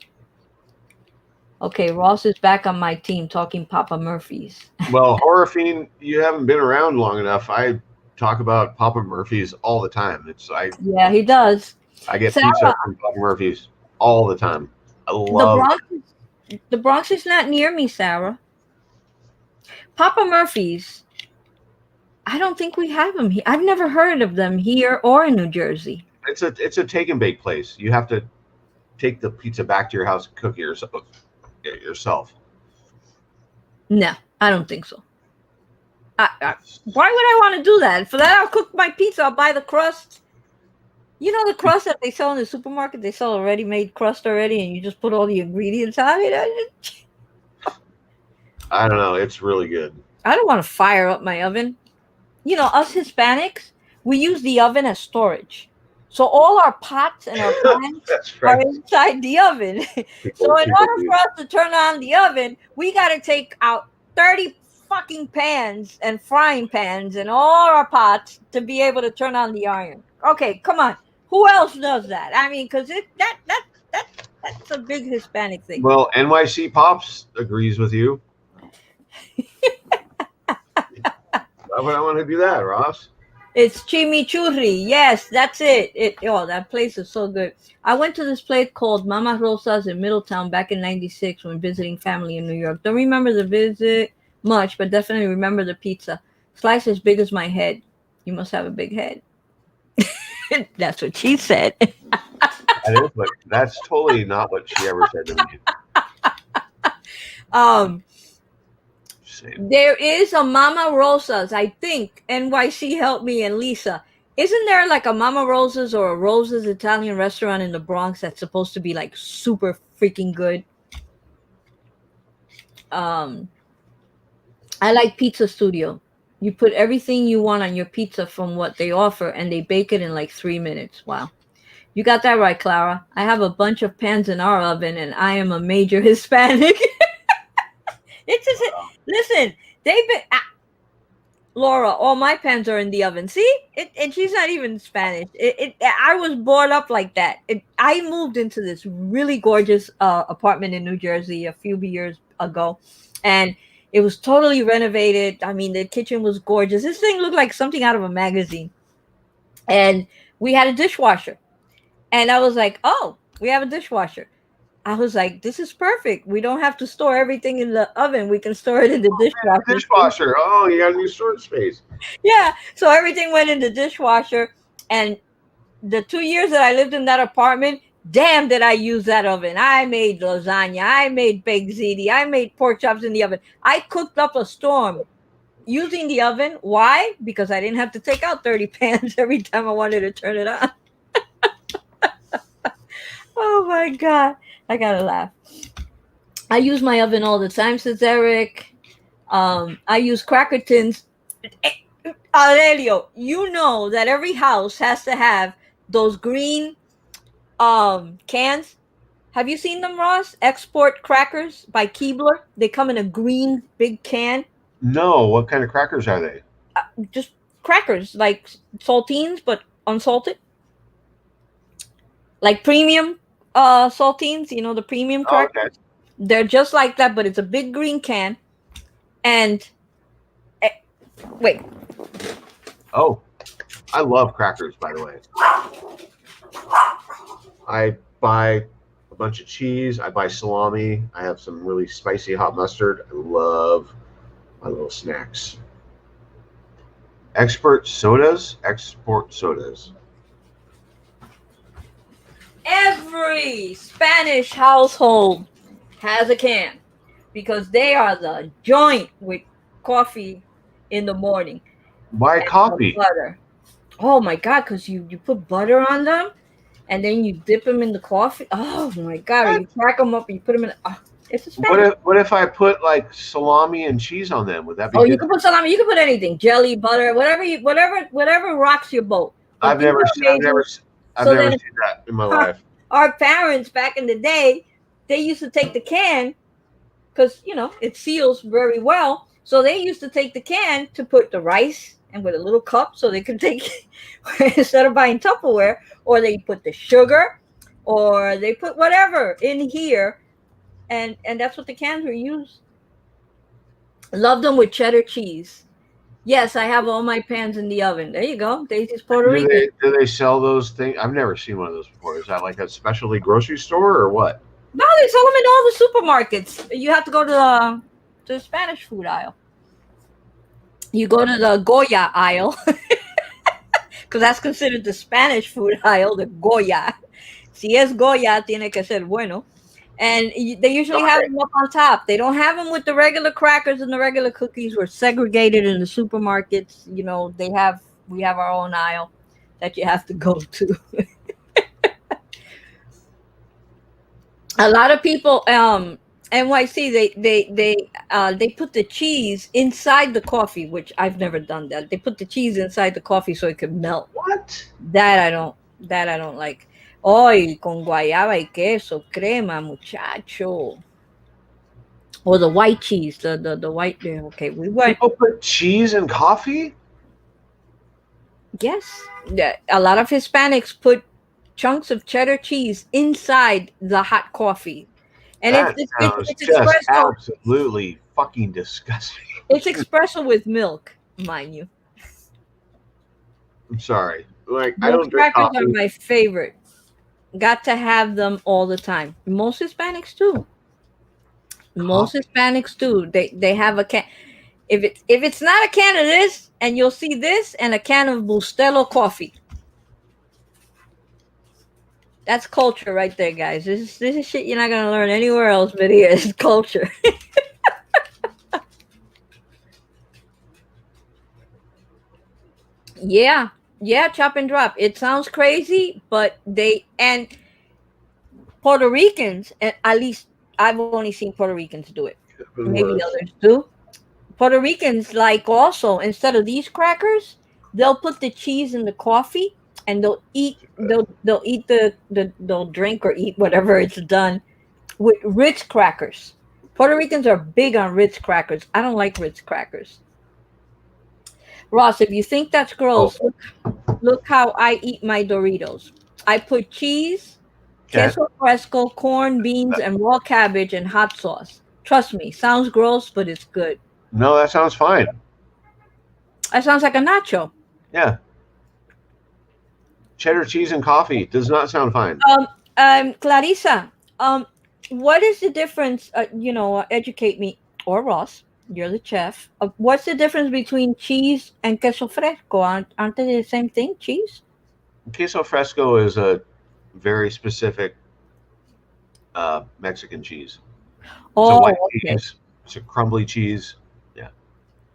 okay, Ross is back on my team talking Papa Murphy's. Well, Horror Fiend, you haven't been around long enough. I talk about Papa Murphy's all the time. Yeah, he does. I get Sarah, pizza from Papa Murphy's all the time. I the love Bronx. The Bronx is not near me, Sarah. Papa Murphy's. I don't think we have them here. I've never heard of them here or in New Jersey. It's a take and bake place. You have to take the pizza back to your house and cook it yourself. No, I don't think so. Why would I want to do that? For that, I'll cook my pizza. I'll buy the crust. You know the crust that they sell in the supermarket? They sell a ready-made crust already, and you just put all the ingredients on it. I don't know. It's really good. I don't want to fire up my oven. You know, us Hispanics, we use the oven as storage. So all our pots and our pans That's right. are inside the oven. So in order for us to turn on the oven, we got to take out 30 fucking pans and frying pans and all our pots to be able to turn on the iron. Okay, come on. Who else does that? I mean, because that's a big Hispanic thing. Well, NYC Pops agrees with you. Why would I want to do that, Ross? It's chimichurri. Yes, that's it. That place is so good. I went to this place called Mama Rosa's in Middletown back in '96 when visiting family in New York. Don't remember the visit much, but definitely remember the pizza. Slice as big as my head. You must have a big head. That's what she said. That's totally not what she ever said to me. There is a Mama Rosa's, I think. NYC helped me and Lisa. Isn't there like a Mama Rosa's or a Rosa's Italian restaurant in the Bronx that's supposed to be like super freaking good? I like Pizza Studio. You put everything you want on your pizza from what they offer, and they bake it in like 3 minutes. Wow. You got that right, Clara. I have a bunch of pans in our oven, and I am a major Hispanic. It's just listen. They've been Laura. All my pans are in the oven. See, and she's not even Spanish. I was brought up like that. I moved into this really gorgeous apartment in New Jersey a few years ago, and it was totally renovated. I mean, the kitchen was gorgeous. This thing looked like something out of a magazine, and we had a dishwasher. And I was like, oh, we have a dishwasher. I was like, this is perfect. We don't have to store everything in the oven. We can store it in the dishwasher. Dishwasher. Oh, you got a new storage space. Yeah. So everything went in the dishwasher. And the 2 years that I lived in that apartment, damn, did I use that oven. I made lasagna. I made baked ziti. I made pork chops in the oven. I cooked up a storm using the oven. Why? Because I didn't have to take out 30 pans every time I wanted to turn it on. Oh my God. I gotta laugh. I use my oven all the time, says Eric. I use cracker tins. Aurelio, you know that every house has to have those green cans. Have you seen them, Ross? Export crackers by Keebler. They come in a green big can. No, what kind of crackers are they? Just crackers, like saltines, but unsalted. Like premium saltines, you know, the premium Oh, crackers. okay. They're just like that, but it's a big green can. And wait. Oh, I love crackers, by the way. I buy a bunch of cheese. I buy salami. I have some really spicy hot mustard. I love my little snacks. Export sodas. Every Spanish household has a can because they are the joint with coffee in the morning. Why coffee? Butter. Oh my God, because you put butter on them and then you dip them in the coffee. Oh my God, or you crack them up and you put them in. Oh, it's a Spanish. What if I put like salami and cheese on them? Would that be good? You can put salami. You can put anything, jelly, butter, whatever rocks your boat. But I've never seen that in my life. Our parents back in the day, they used to take the can because it seals very well. So they used to take the can to put the rice and with a little cup so they could take instead of buying Tupperware, or they put the sugar, or they put whatever in here, and that's what the cans were used. Love them with cheddar cheese. Yes, I have all my pans in the oven. There you go. Daisy's Puerto Rican. Do they sell those things? I've never seen one of those before. Is that like a specialty grocery store or what? No, they sell them in all the supermarkets. You have to go to the Spanish food aisle. You go to the Goya aisle because that's considered the Spanish food aisle, the Goya. Si es Goya, tiene que ser bueno. And they usually have them up on top. They don't have them with the regular crackers and the regular cookies. We're segregated in the supermarkets. We have our own aisle that you have to go to. A lot of people, NYC, they put the cheese inside the coffee, which I've never done that. They put the cheese inside the coffee so it could melt. What? That I don't like. Hoy con guayaba y queso, crema, muchacho. Or the white cheese, the white. Okay, we went. People put cheese in coffee? Yes, a lot of Hispanics put chunks of cheddar cheese inside the hot coffee, and it's just espresso. Absolutely fucking disgusting. It's espresso with milk, mind you. I'm sorry. Like, Those I don't drink crackers coffee. are my favorite. Got to have them all the time. Most Hispanics do. Most Hispanics do. They have a can. If it's not a can of this, and you'll see this and a can of Bustelo coffee. That's culture right there, guys. This is shit you're not gonna learn anywhere else but here. It's culture. Yeah, chop and drop. It sounds crazy, but Puerto Ricans, and at least I've only seen Puerto Ricans do it. Maybe others do. Puerto Ricans also, instead of these crackers, they'll put the cheese in the coffee and they'll drink or eat whatever it's done with Ritz crackers. Puerto Ricans are big on Ritz crackers. I don't like Ritz crackers. Ross, if you think that's Oh, gross, look how I eat my Doritos. I put cheese, okay. queso fresco, corn, beans, and raw cabbage and hot sauce. Trust me, sounds gross, but it's good. No, that sounds fine. That sounds like a nacho. Yeah. Cheddar cheese and coffee does not sound fine. Clarissa, what is the difference? Educate me, or Ross, you're the chef. What's the difference between cheese and queso fresco? Aren't they the same thing? Cheese? Queso fresco is a very specific Mexican cheese. It's a Oh, white okay. cheese. It's a crumbly cheese. Yeah,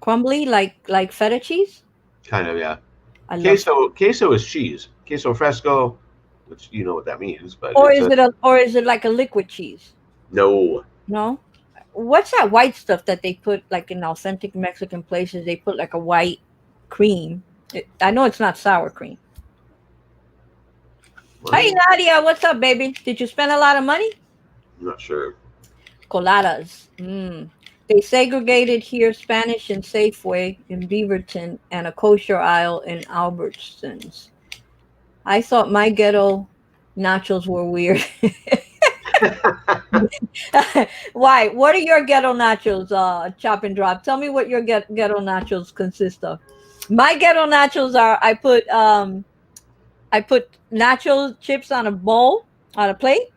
Crumbly, like feta cheese. kind of. Yeah. I love. Queso is cheese. Queso fresco, which you know what that means, but Or it's is a it or is it like a liquid cheese? no. No. What's that white stuff that they put like in authentic Mexican places? They put like a white cream. I know it's not sour cream. Hey Well, Nadia, what's up, baby? Did you spend a lot of money? I'm not sure. Coladas. They segregated here Spanish in Safeway in Beaverton and a kosher aisle in Albertsons. I thought my ghetto nachos were weird. Why? What are your ghetto nachos, chop and drop? Tell me what your ghetto nachos consist of. My ghetto nachos are I put nacho chips on a bowl, on a plate.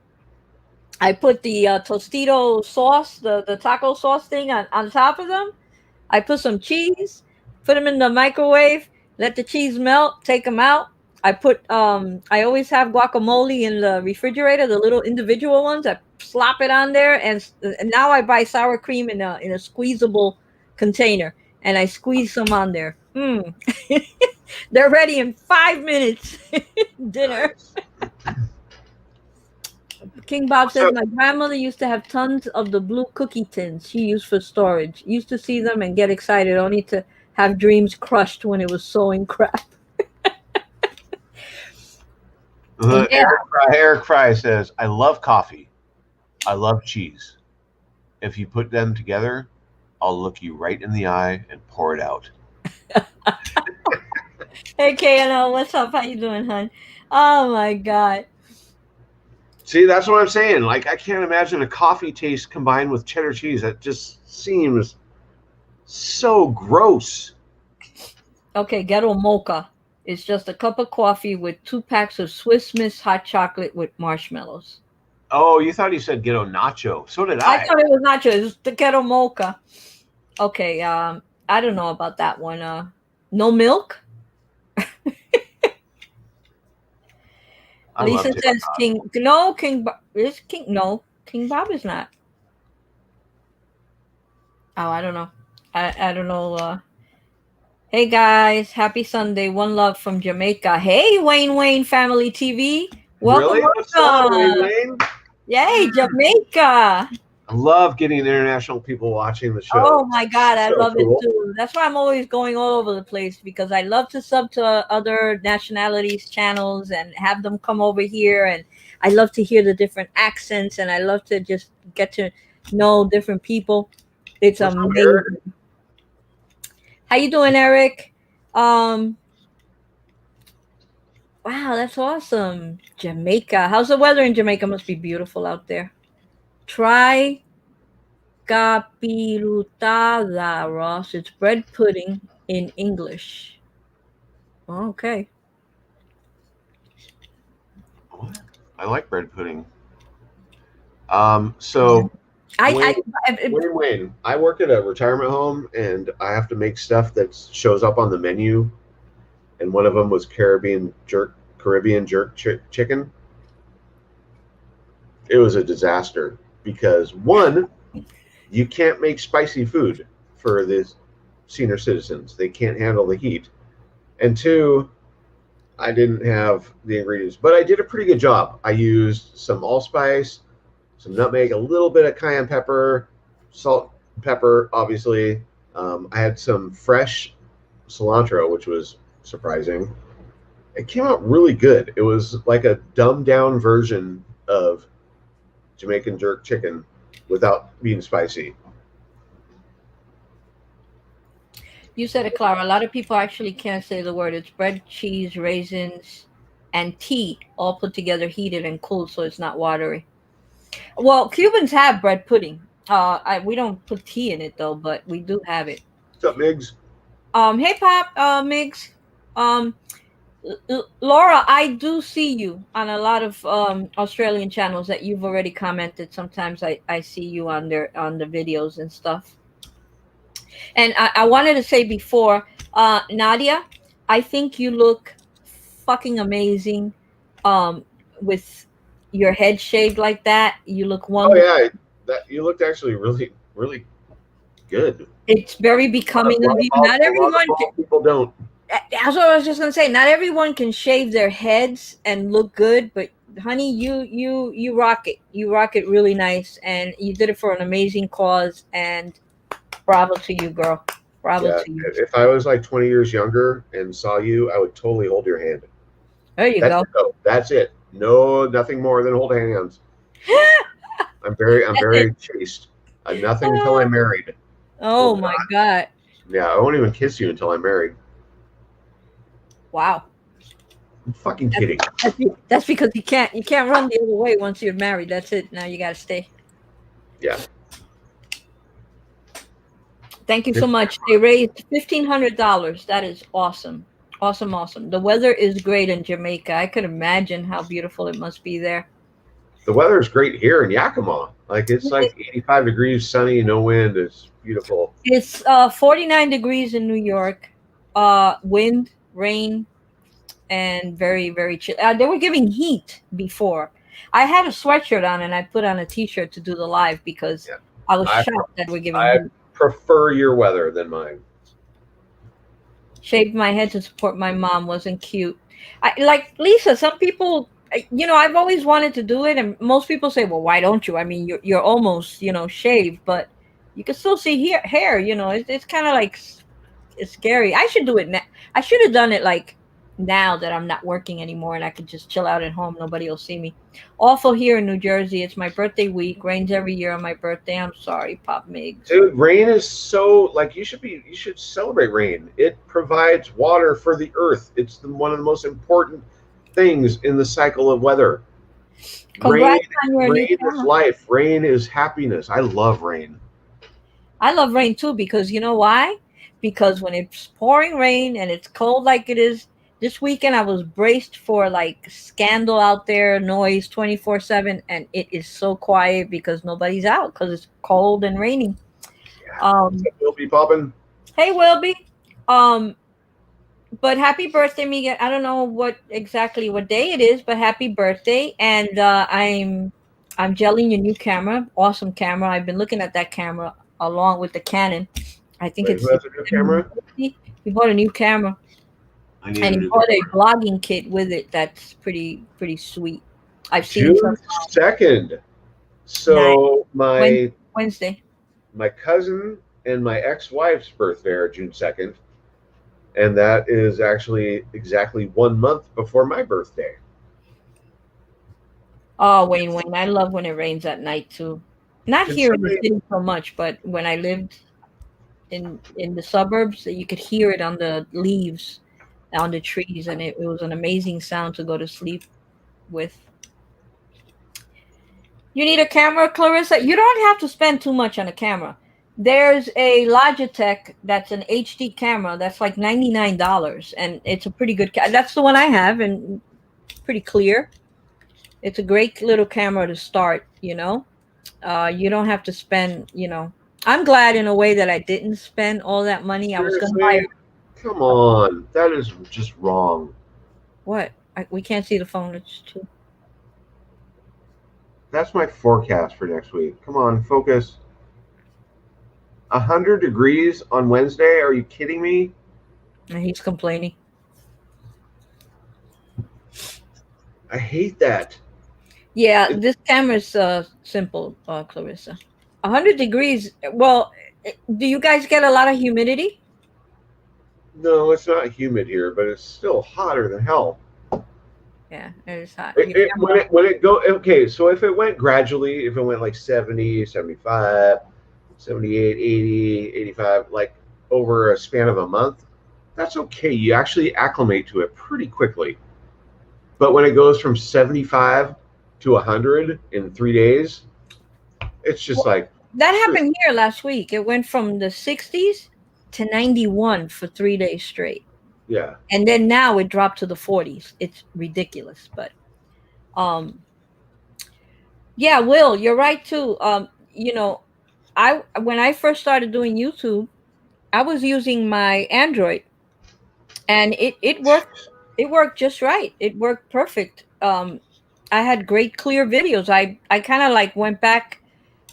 I put the Tostito sauce, the taco sauce thing on top of them. I put some cheese, put them in the microwave, let the cheese melt, take them out. I always have guacamole in the refrigerator, the little individual ones. I slop it on there, and now I buy sour cream in a squeezable container, and I squeeze some on there. They're ready in 5 minutes. Dinner. Nice. King Bob says So, my grandmother used to have tons of the blue cookie tins she used for storage. Used to see them and get excited, only to have dreams crushed when it was sewing crap. Yeah. Eric Fry says, "I love coffee. I love cheese. If you put them together, I'll look you right in the eye and pour it out." Hey KNL, what's up? How you doing, hon? Oh my god. See, that's what I'm saying. Like, I can't imagine a coffee taste combined with cheddar cheese. That just seems so gross. Okay, ghetto mocha. It's just a cup of coffee with 2 packs of Swiss Miss hot chocolate with marshmallows. Oh, you thought he said ghetto nacho. So did I I. thought it was nacho. It's the ghetto mocha. Okay, I don't know about that one. No milk. I love Lisa ghetto says nacho. King. No, King. Is King? No, King Bob is not. Oh, I don't know. I don't know. Hey guys, happy Sunday. One love from Jamaica. Hey Wayne Family TV. Welcome, Really? What's up, Wayne welcome. Wayne? Yay, Jamaica. I love getting international people watching the show. Oh my God, I So love it cool. too. That's why I'm always going all over the place because I love to sub to other nationalities channels and have them come over here. And I love to hear the different accents and I love to just get to know different people. It's What's up, Eric? amazing. How you doing, Eric? Um, wow, that's awesome. Jamaica. How's the weather in Jamaica? Must be beautiful out there. Try capirutada, Ross. It's bread pudding in English. Okay. What? I like bread pudding. So I, Wayne, I Wayne, I work at a retirement home, and I have to make stuff that shows up on the menu. And one of them was Caribbean jerk chicken. It was a disaster because one, you can't make spicy food for the senior citizens; they can't handle the heat. And two, I didn't have the ingredients, but I did a pretty good job. I used some allspice, some nutmeg, a little bit of cayenne pepper, salt, pepper, obviously. I had some fresh cilantro, which was surprising. It came out really good. It was like a dumbed down version of Jamaican jerk chicken. without being spicy. You said it, Clara. A lot of people actually can't say the word. It's bread, cheese, raisins, and tea all put together, heated and cooled, so it's not watery. Well, Cubans have bread pudding. We don't put tea in it though, but we do have it. What's up, Migs? Hey, Pop, Migs. Um, Laura, I do see you on a lot of Australian channels that you've already commented. Sometimes I see you on there on the videos and stuff. And I wanted to say before, Nadia, I think you look fucking amazing, um, with your head shaved like that. You look Oh wonderful. yeah, that you looked actually really, really good. It's very becoming of you. Not A lot of everyone bald people don't. that's what I was just gonna say. Not everyone can shave their heads and look good, but honey, you rock it. You rock it really nice, and you did it for an amazing cause. And bravo to you, girl. Bravo Yeah, to you. if I was like 20 years younger and saw you, I would totally hold your hand. There you That's go. it, though. That's it. No, nothing more than hold hands. I'm That's it. very chaste. Nothing until I'm married. Oh Oh God. my god! Yeah, I won't even kiss you until I'm married. Wow. I'm fucking kidding. That's because you can't run the other way once you're married. That's it. Now you gotta stay. Yeah. Thank you so much. They raised $1,500. That is awesome. Awesome, awesome. The weather is great in Jamaica. I could imagine how beautiful it must be there. The weather is great here in Yakima. Like it's like 85 degrees, sunny, no wind. It's beautiful. It's 49 degrees in New York. Wind, rain, and very, very chill. They were giving heat before. I had a sweatshirt on and I put on a t-shirt to do the live because Yeah. I was I shocked that we're giving I heat. prefer your weather than mine. Shaved my head to support my mom wasn't cute. I like Lisa. Some people, I've always wanted to do it, and most people say, "Well, why don't you?" I mean, you're almost, shaved, but you can still see hair. It's kind of like it's scary. I should do it now. I should have done it like now that I'm not working anymore and I could just chill out at home. Nobody will see me. Awful here in New Jersey. It's my birthday week. Rains every year on my birthday. I'm sorry, Pop Migs. Dude, rain is so like you should celebrate rain. It provides water for the earth. It's one of the most important things in the cycle of weather. Rain, Congrats on your new rain is camera. life. Rain is happiness. I love rain. I love rain too because you know why? Because when it's pouring rain and it's cold like it is this weekend, I was braced for like scandal out there, noise 24/7, and it is so quiet because nobody's out because it's cold and raining. Yeah. Um, We'll be popping. hey Wilby, um, but happy birthday, Miguel. I don't know what day it is, but happy birthday! And I'm gelling your new camera, awesome camera. I've been looking at that camera along with the Canon. I think Wait, it's who has a new camera? he bought a new camera I need and a he new bought a camera. vlogging kit with it. That's pretty sweet. I've seen some June 2nd. nice So Wednesday. my cousin and my ex-wife's birthday are June 2nd, and that is actually exactly 1 month before my birthday. Oh, Wayne, I love when it rains at night too. Not Can here in the somebody city so much, but when I lived in the suburbs, you could hear it on the leaves on the trees, and it was an amazing sound to go to sleep with. You need a camera, Clarissa? You don't have to spend too much on a camera. There's a Logitech that's an HD camera that's like $99, and it's a pretty good. That's the one I have, and pretty clear. It's a great little camera to start. You don't have to spend. I'm glad in a way that I didn't spend all that money. I was gonna buy seriously? Come on, that is just wrong. what? We can't see the phone. It's too. That's my forecast for next week. Come on, focus. 100 degrees on Wednesday? Are you kidding me? And he's complaining. I hate that. Yeah, It, this camera's simple, Clarissa. 100 degrees. Well, do you guys get a lot of humidity? no, it's not humid here, but it's still hotter than hell. Yeah, it's hot. When it go okay, so if it went gradually, if it went like 70, 75, 78, 80, 85, like over a span of a month, that's okay. You actually acclimate to it pretty quickly. But when it goes from 75 to 100 in 3 days, it's just Well, like, that screw. happened here last week. It went from the 60s to 91 for 3 days straight. Yeah. And then now it dropped to the 40s. It's ridiculous. But um yeah, Will, you're right too. I when I first started doing YouTube, I was using my Android, and it worked just right. It worked perfect. I had great clear videos. I kind of like went back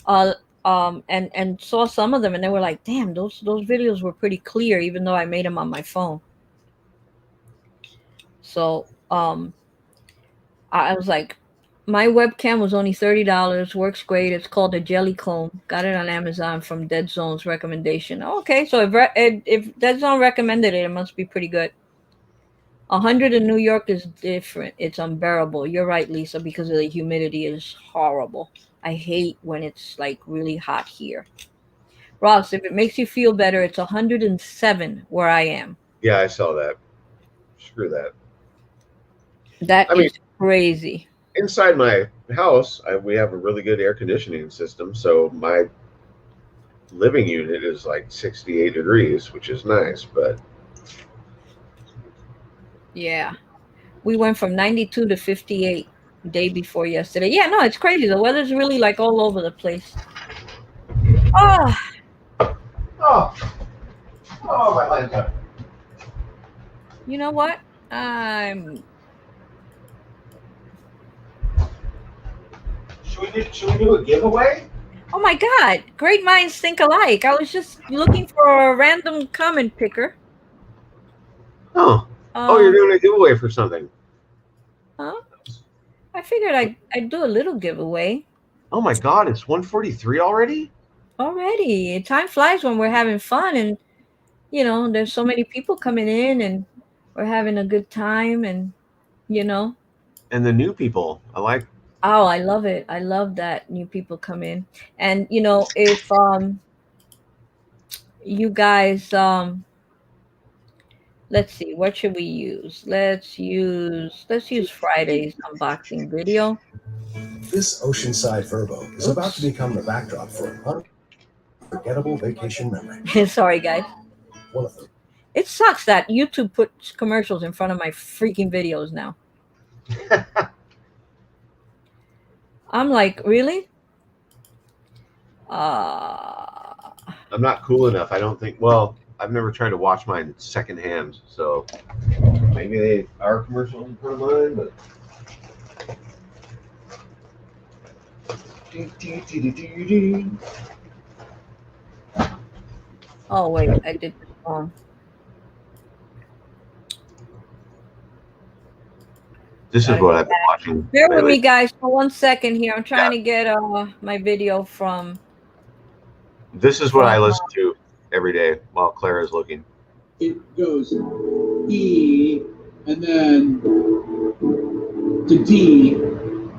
uh and saw some of them, and they were like, damn, those videos were pretty clear even though I made them on my phone. So I was like, my webcam was only $30, works great. It's called a jelly comb. Got it on Amazon from Dead Zone's recommendation. Okay, so if Dead Zone recommended it, it must be pretty good. 100 in New York is different. It's unbearable. You're right, Lisa, because of the humidity is horrible. I hate when it's like really hot here. Ross, if it makes you feel better, it's 107 where I am. Yeah, I saw that. Screw that. That I mean, is crazy. inside my house, we have a really good air conditioning system, so my living unit is like 68 degrees, which is nice, but Yeah. We went from 92 to 58 day before yesterday. Yeah, no, it's crazy. The weather's really like all over the place. Oh, oh, oh, my lights up. you know what? I'm Should we do a giveaway? Oh my god, great minds think alike. I was just looking for a random comment picker. Oh, oh, you're Um, doing a giveaway for something. huh? I figured I'd do a little giveaway Oh my God, it's 1:43 already. already. Time flies when we're having fun, and there's so many people coming in, and we're having a good time, and you know. And the new people, I like. Oh, I love it. I love that new people come in. And if you guys let's see, what should we use? Let's use Friday's unboxing video. This oceanside verbo is about to Oops. become the backdrop for an unforgettable vacation memory. Sorry guys. One of them. It sucks that YouTube puts commercials in front of my freaking videos now. I'm like, really? I'm not cool enough. I don't think. Well, I've never tried to watch mine secondhand, so maybe they are commercials in front of mine, but. Oh wait, I did this wrong. This is Gotta what go I've been back. watching Bear with lately. me guys for 1 second here. I'm trying Yeah, to get my video from this is what from I listen to every day while Claire is looking. It goes E and then to D,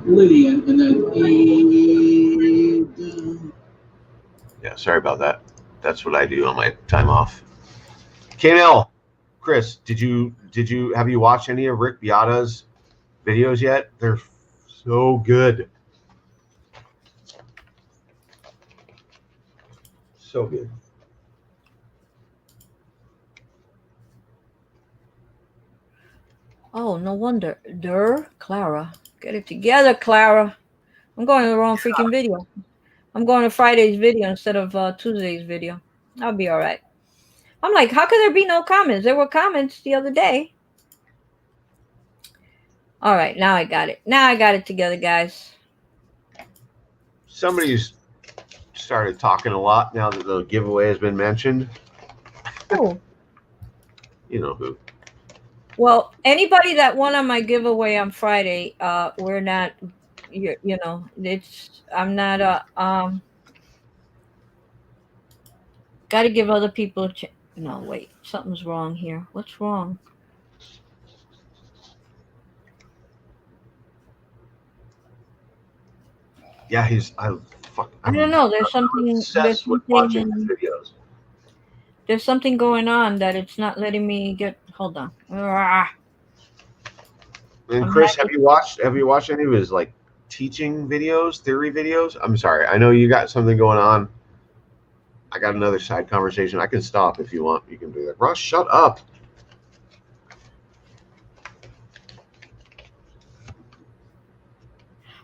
Lydian, and then E. Yeah, sorry about that. That's what I do on my time off. KNL, Chris, have you watched any of Rick Beata's videos yet? They're so good. So good. Oh, no wonder. Clara. Get it together, Clara. I'm going to the wrong freaking video. I'm going to Friday's video instead of Tuesday's video. I'll be all right. I'm like, how could there be no comments? There were comments the other day. All right, now I got it. Now I got it together, guys. Somebody's started talking a lot now that the giveaway has been mentioned. Oh. You know who. Well, anybody that won on my giveaway on Friday, we're not, I'm not, got to give other people a chance. No, wait, something's wrong here. What's wrong? Yeah, I don't know. There's something. There's obsessed with watching his something. videos. There's something going on that it's not letting me get. Hold on. And I'm Chris, having. have you watched any of his like teaching videos, theory videos? I'm sorry, I know you got something going on. I got another side conversation. I can stop if you want. You can do that. Ross, shut up.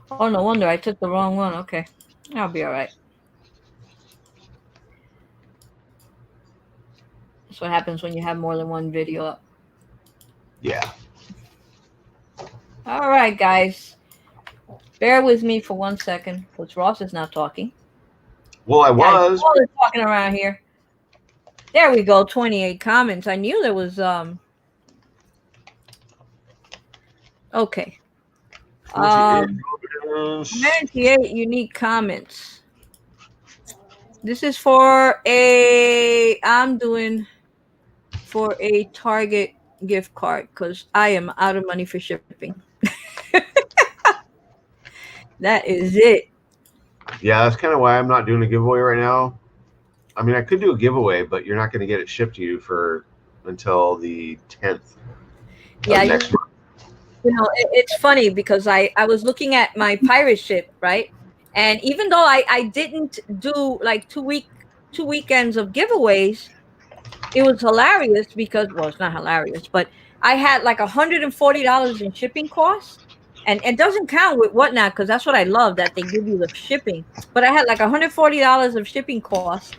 Oh, no wonder I took the wrong one. Okay, I'll be all right. That's what happens when you have more than one video up. Yeah. All right, guys. Bear with me for 1 second, because Ross is not talking. Well, I Guys, was. all is talking around here. There we go. 28 comments. I knew there was Okay. 28 Um, comments. 98 unique comments. This is for a. I'm doing for a Target gift card because I am out of money for shipping. That is it. Yeah, that's kind of why I'm not doing a giveaway right now. I mean, I could do a giveaway, but you're not going to get it shipped to you for until the 10th Yeah, of next month. it's funny because I was looking at my pirate ship, right? And even though I didn't do like 2 weekends of giveaways, it was hilarious because, well, it's not hilarious, but I had like $140 in shipping costs. And it doesn't count with whatnot because that's what I love, that they give you the shipping. But I had like $140 of shipping costs.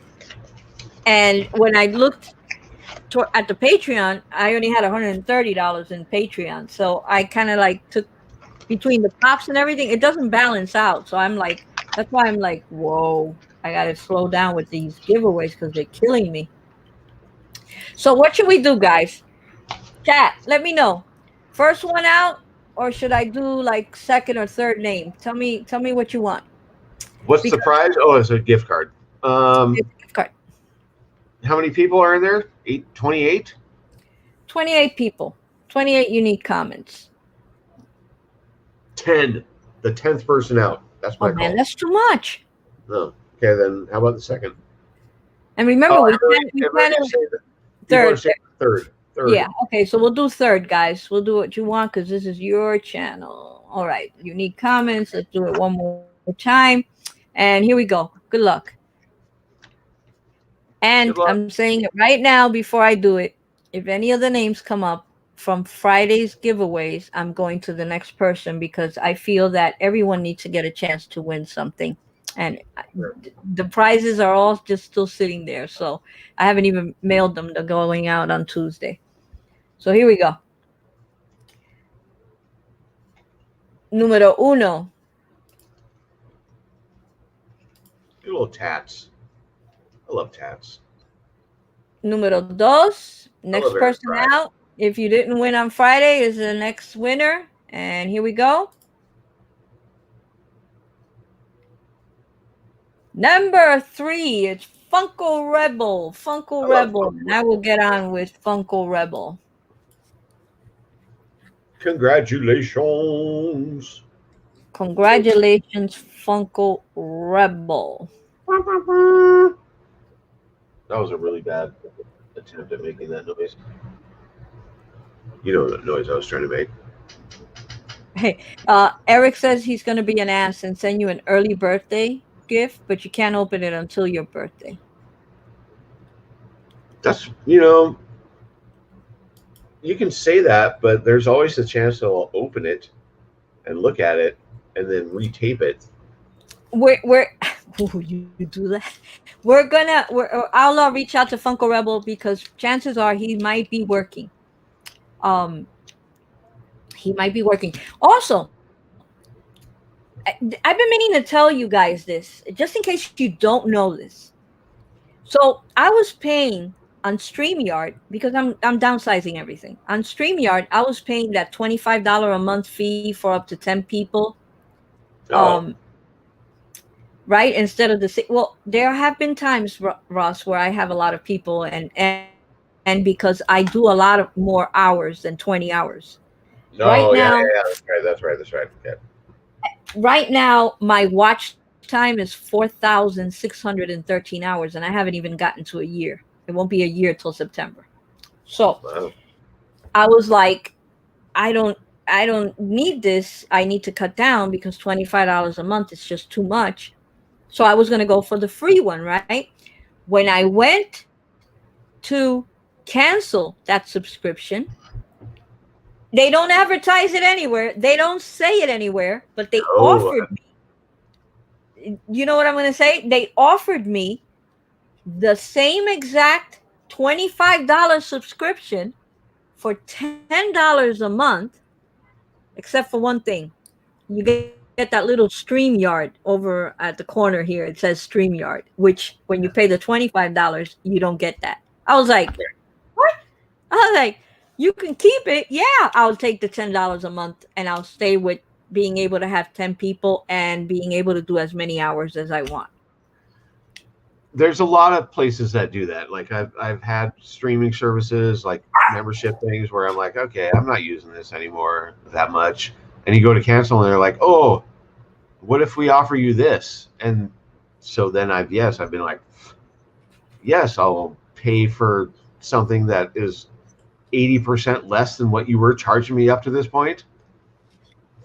And when I looked at the Patreon, I only had $130 in Patreon. So I kind of like took between the pops and everything, it doesn't balance out. So I'm like, that's why I'm like, whoa, I got to slow down with these giveaways because they're killing me. So what should we do, guys? Chat, let me know. First one out, or should I do like second or third name? Tell me what you want. What's the Because prize? Oh, it's a gift card. it's a gift card. How many people are in there? 28? 28 people, 28 unique comments. 10. The 10th person out. That's Oh my man, call. that's too much. Oh, okay, then how about the second? And remember, Oh, we everybody can't say that. third. Third. Yeah. Okay. So we'll do third, guys. We'll do what you want because this is your channel. All right. Unique comments. Let's do it one more time. And here we go. Good luck. And Good luck. I'm saying it right now before I do it. If any of the names come up from Friday's giveaways, I'm going to the next person because I feel that everyone needs to get a chance to win something. And the prizes are all just still sitting there. So I haven't even mailed them. They're going out on Tuesday. So here we go. Número uno. Good little tats. I love tats. Número dos. Next love person Eric Fry. out. If you didn't win on Friday, is the next winner. And here we go. Number three. It's Funko Rebel. Funko Rebel. And I will get on with Funko Rebel. Congratulations. Congratulations, Funko Rebel. That was a really bad attempt at making that noise. You know the noise I was trying to make. Hey, Eric says he's going to be an ass and send you an early birthday gift, but you can't open it until your birthday. That's, you can say that, but there's always a chance that I'll open it and look at it and then retape it. You do that? I'll reach out to Funko Rebel because chances are he might be working. He might be working. Also, I've been meaning to tell you guys this, just in case you don't know this. So I was paying on StreamYard because I'm downsizing everything. On StreamYard, I was paying that $25 a month fee for up to 10 people. Right, instead of there have been times, Ross, where I have a lot of people and because I do a lot of more hours than 20 hours. No, Right now, that's right. Okay. right now my watch time is 4,613 hours, and I haven't even gotten to a year. It won't be a year till September. So Wow. I was like, I don't I don't need this. I need to cut down because $25 a month is just too much. So I was going to go for the free one, right? When I went to cancel that subscription, they don't advertise it anywhere. They don't say it anywhere, but they Oh, offered me, you know what I'm going to say? They offered me the same exact $25 subscription for $10 a month, except for one thing. You get that little StreamYard over at the corner here. It says StreamYard, which when you pay the $25, you don't get that. I was like, what? I was like, you can keep it. Yeah, I'll take the $10 a month and I'll stay with being able to have 10 people and being able to do as many hours as I want. there's a lot of places that do that. Like I've had streaming services, like membership things, where I'm like, okay, I'm not using this anymore that much, and you go to cancel, and they're like, oh, what if we offer you this? And so then I've been like, yes, I'll pay for something that is 80% less than what you were charging me up to this point.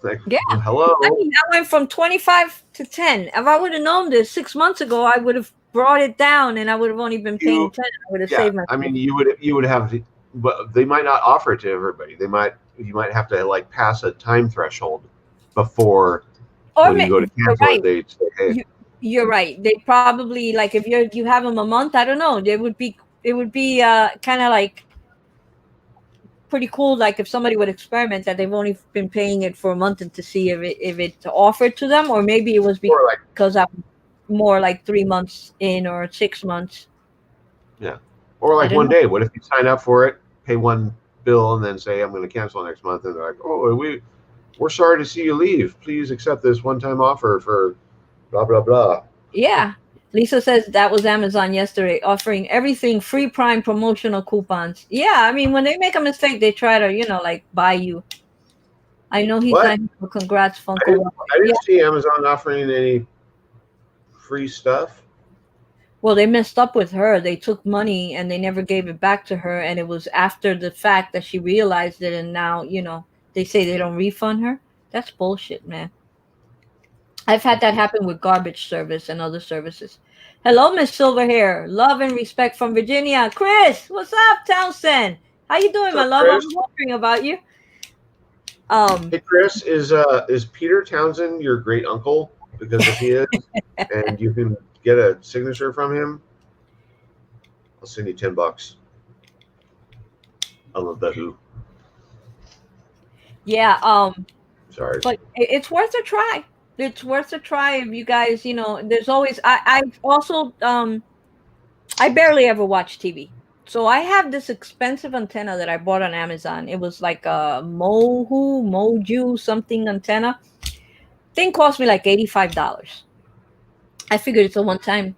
Like, Yeah. well, I hello. mean, I went from 25 to 10. If I would have known this 6 months ago, I would have brought it down and I would have only been paying You, 10. I would have yeah, saved I myself. mean, you would have, but they might not offer it to everybody. You might have to like pass a time threshold before Or when you go to you're cancel it. right. They say, hey, You're right. They probably like if you have them a month. I don't know. It would be kind of like pretty cool. Like if somebody would experiment that they've only been paying it for a month and to see if it offered to them, or maybe it was or like, because I'm more like 3 months in or 6 months. yeah, or I like don't one know. day. What if you sign up for it, pay one bill, and then say I'm going to cancel next month, and they're like, oh, we're sorry to see you leave. Please accept this one-time offer for blah blah blah. Yeah. Lisa says that was Amazon yesterday, offering everything free Prime promotional coupons. Yeah, I mean, when they make a mistake, they try to, like buy you. I know he's What? not here for congrats, I Funko. didn't I Yeah. didn't see Amazon offering any free stuff. Well, they messed up with her. They took money and they never gave it back to her. And it was after the fact that she realized it. And now, they say they don't refund her. That's bullshit, man. I've had that happen with garbage service and other services. Hello, Miss Silverhair. Love and respect from Virginia. Chris, what's up, Townsend? How you doing, What's my up, love? I Chris? was wondering about you. Um, Hey, Chris, is Peter Townsend your great uncle? Because if he is, and you can get a signature from him, I'll send you $10. I love that. Who? yeah. Sorry. But it's worth a try. It's worth a try if you guys, there's always I also I barely ever watch TV. So I have this expensive antenna that I bought on Amazon. It was like a Moju something antenna. Thing cost me like $85. I figured it's a one time.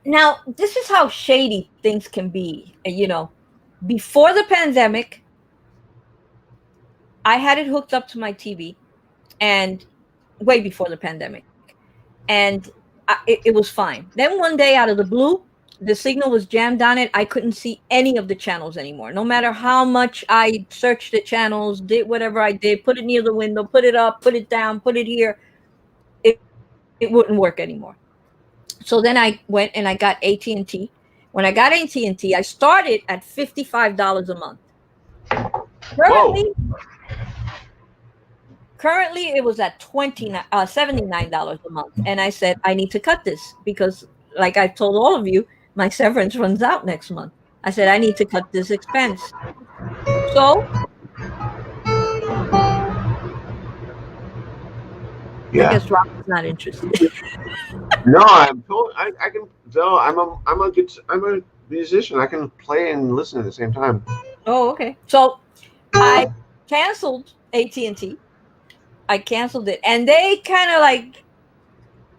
Now, this is how shady things can be. Before the pandemic, I had it hooked up to my TV and way before the pandemic. And it was fine. Then one day, out of the blue, the signal was jammed on it. I couldn't see any of the channels anymore. No matter how much I searched the channels, did whatever I did, put it near the window, put it up, put it down, put it here, it wouldn't work anymore. So then I went and I got AT&T. When I got AT&T, I started at $55 a month. Whoa. Currently, Currently, it was at $79 a month, and I said I need to cut this because, like I told all of you, my severance runs out next month. I said I need to cut this expense. So I Yeah. guess Rob is not interested. No, I'm totally. I can. No, I'm a musician. I can play and listen at the same time. Oh, okay. So I canceled AT&T. I canceled it, and they kind of like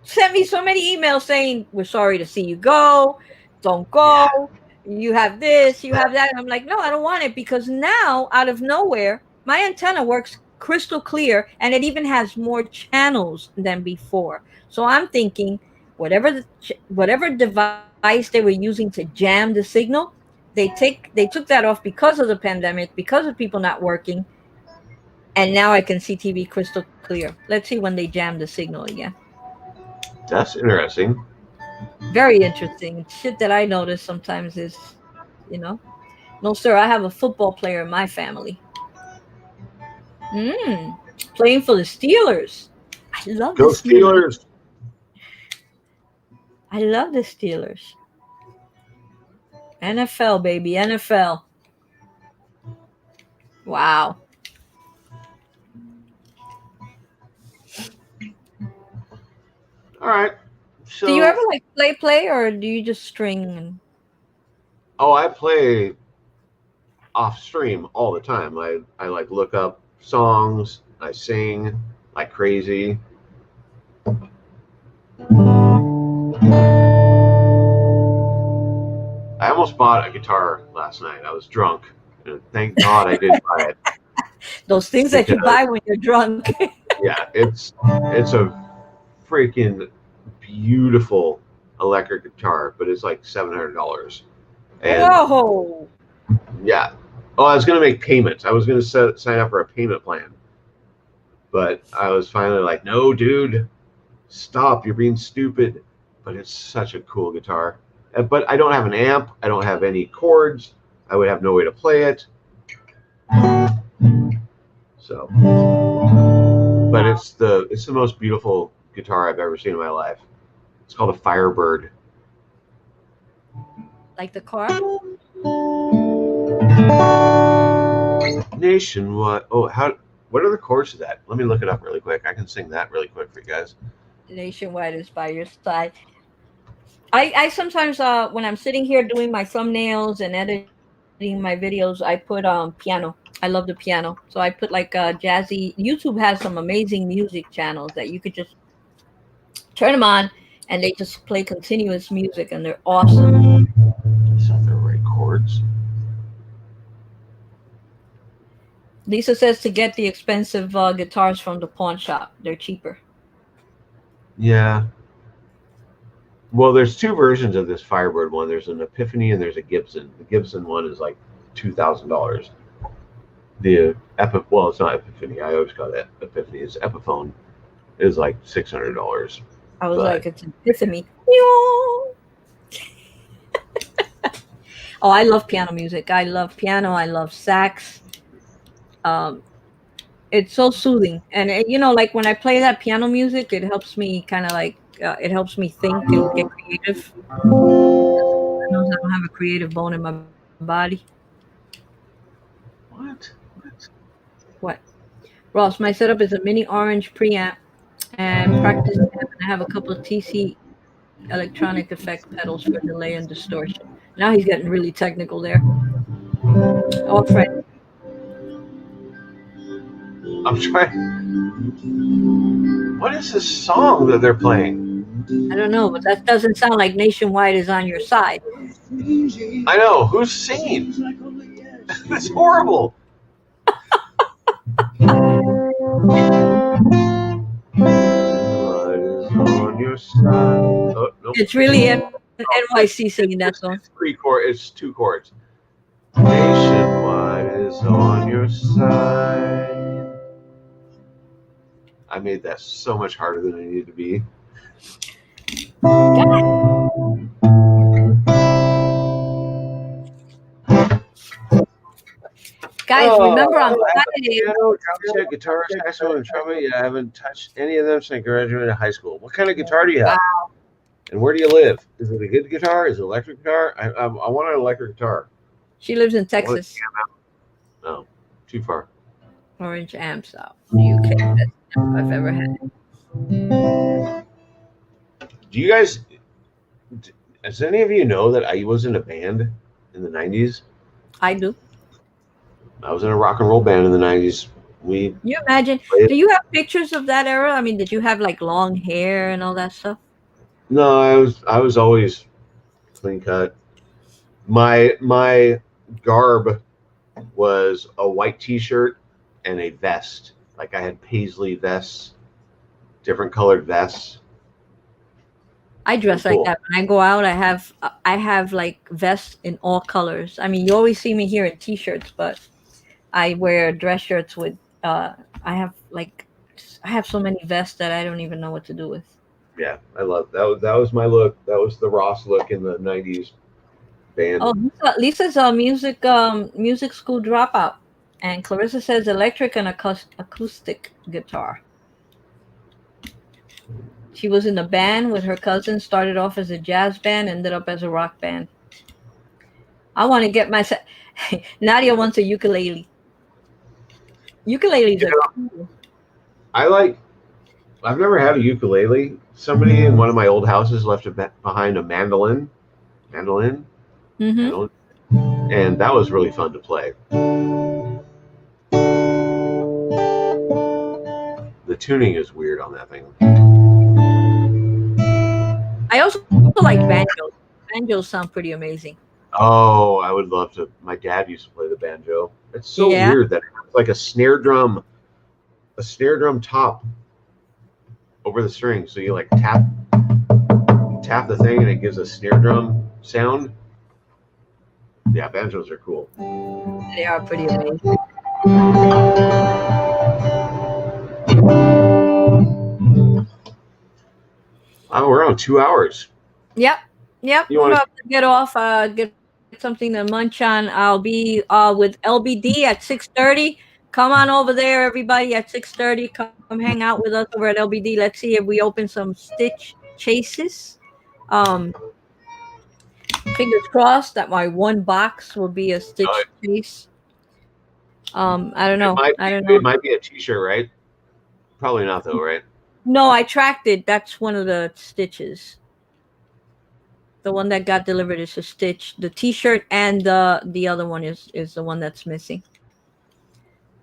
sent me so many emails saying, "We're sorry to see you go. Don't Yeah. go. You have this, you have that." And I'm like, "No, I don't want it," because now, out of nowhere, my antenna works crystal clear, and it even has more channels than before. So I'm thinking, whatever device they were using to jam the signal, they took that off because of the pandemic, because of people not working, and now I can see TV crystal clear. Let's see when they jam the signal again. That's interesting. Very interesting. Shit that I notice sometimes is. No, sir, I have a football player in my family. Mm, playing for the Steelers. I love the Go Steelers. Steelers! I love the Steelers. NFL, baby, NFL. Wow. All right. Do you ever So, like play, or do you just string? oh, I play off stream all the time. I like look up songs. I sing like crazy. I almost bought a guitar last night. I was drunk, and thank God I didn't buy it Those things that you because buy when you're drunk. yeah, it's a freaking beautiful electric guitar, but it's like $700. And Whoa. yeah, oh, I was gonna make payments. I was gonna sign up for a payment plan, but I was finally like, no, dude, stop! You're being stupid. But it's such a cool guitar. But I don't have an amp. I don't have any chords. I would have no way to play it. So, but it's the most beautiful guitar I've ever seen in my life. It's called a Firebird. Like the car? Nationwide. Oh, what are the chords to that? Let me look it up really quick. I can sing that really quick for you guys. Nationwide is by your side. I sometimes when I'm sitting here doing my thumbnails and editing my videos, I put piano. I love the piano, so I put like jazzy. YouTube has some amazing music channels that you could just turn them on, and they just play continuous music, and they're awesome. Is that the right chords? Lisa says to get the expensive guitars from the pawn shop. They're cheaper. Yeah. Well, there's two versions of this Firebird one. There's an Epiphany and there's a Gibson. The Gibson one is like $2,000. Well, it's not Epiphany. I always call it Epiphany. It's Epiphone. Is like $600. I was But like, it's epiphany. Oh, I love piano music. I love piano. I love sax. Um, it's so soothing, and like when I play that piano music, it helps me kind of like it helps me think and get creative. I don't have a creative bone in my body. what? What? Ross, my setup is a mini orange preamp and practice amp, and I have a couple of TC electronic effect pedals for delay and distortion. Now he's getting really technical there. Oh, Fred. I'm trying. What is this song that they're playing? I don't know, but that doesn't sound like Nationwide is on your side. I know. Who's singing? It's horrible. What is on your side? Oh, nope. It's really NYC singing that song. It's three chords. It's two chords. Nationwide is on your side. I made that so much harder than it needed to be. Guys, remember on Friday. Piano, drum set, guitar, saxophone, and trumpet. Yeah, I haven't touched any of them since I graduated high school. What kind of guitar do you have? Wow. And where do you live? Is it a good guitar? Is it an electric guitar? I want an electric guitar. She lives in Texas. No, too far. Orange amps out. The UK best amp I've ever had. Do you guys? Does any of you know that I was in a band in the 90s? I do. I was in a rock and roll band in the 90s. Can you imagine? Do you have pictures of that era? I mean, did you have like long hair and all that stuff? No, I was always clean cut. My garb was a white T-shirt and a vest Like I had paisley vests, different colored vests. I dress like Cool. that when I go out. I have like vests in all colors. I mean, you always see me here in t-shirts, but I wear dress shirts with. I have like I have so many vests that I don't even know what to do with. Yeah, I love that. Was my look. That was the Ross look in the '90s band. Oh, Lisa's a music school dropout, and Clarissa says electric and acoustic guitar. She was in a band with her cousin. Started off as a jazz band, ended up as a rock band. I want to get myself. Nadia wants a ukulele. Ukuleles You are know, cool. I like. I've never had a ukulele. Somebody in one of my old houses left behind a mandolin, mandolin, Mm-hmm. mandolin, and that was really fun to play. The tuning is weird on that thing. I also like banjos. Banjos sound pretty amazing. Oh, I would love to. My dad used to play the banjo. It's so Yeah. weird that it's like a snare drum top over the string. So you like tap the thing and it gives a snare drum sound. Yeah, banjos are cool. They are pretty amazing. Oh, we're on 2 hours. Yep. Yep. You I'm want to? about to get off. Get something to munch on. I'll be with LBD at 6:30. Come on over there, everybody, at 6:30. Come hang out with us over at LBD. Let's see if we open some Stitch chases. Um, Fingers crossed that my one box will be a Stitch chase. I don't It know. might I don't be. know. It might be a T-shirt, right? Probably not, though, right? No, I tracked it. That's one of the stitches. The one that got delivered is a stitch. The T-shirt and the other one is the one that's missing.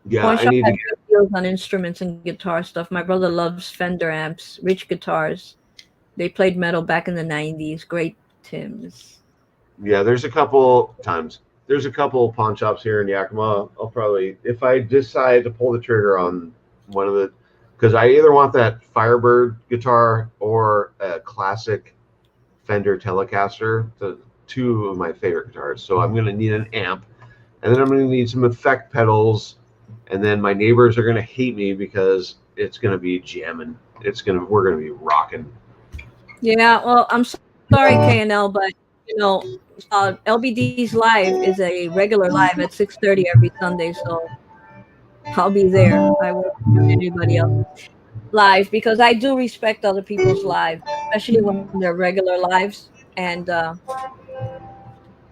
Yeah, Pawn I shop need to has get. good deals on instruments and guitar stuff. My brother loves Fender amps, rich guitars. They played metal back in the '90s. Great Tims. Yeah, there's a couple times. There's a couple pawn shops here in Yakima. I'll probably, if I decide to pull the trigger on one of the, because I either want that Firebird guitar or a classic Fender Telecaster, the two of my favorite guitars. So I'm going to need an amp, and then I'm going to need some effect pedals, and then my neighbors are going to hate me because it's going to be jamming. We're going to be rocking. Yeah, well, I'm sorry, KNL, but you know, LBD's live is a regular live at 6:30 every Sunday, so I'll be there. I won't be on anybody else's live because I do respect other people's lives, especially when they're regular lives. And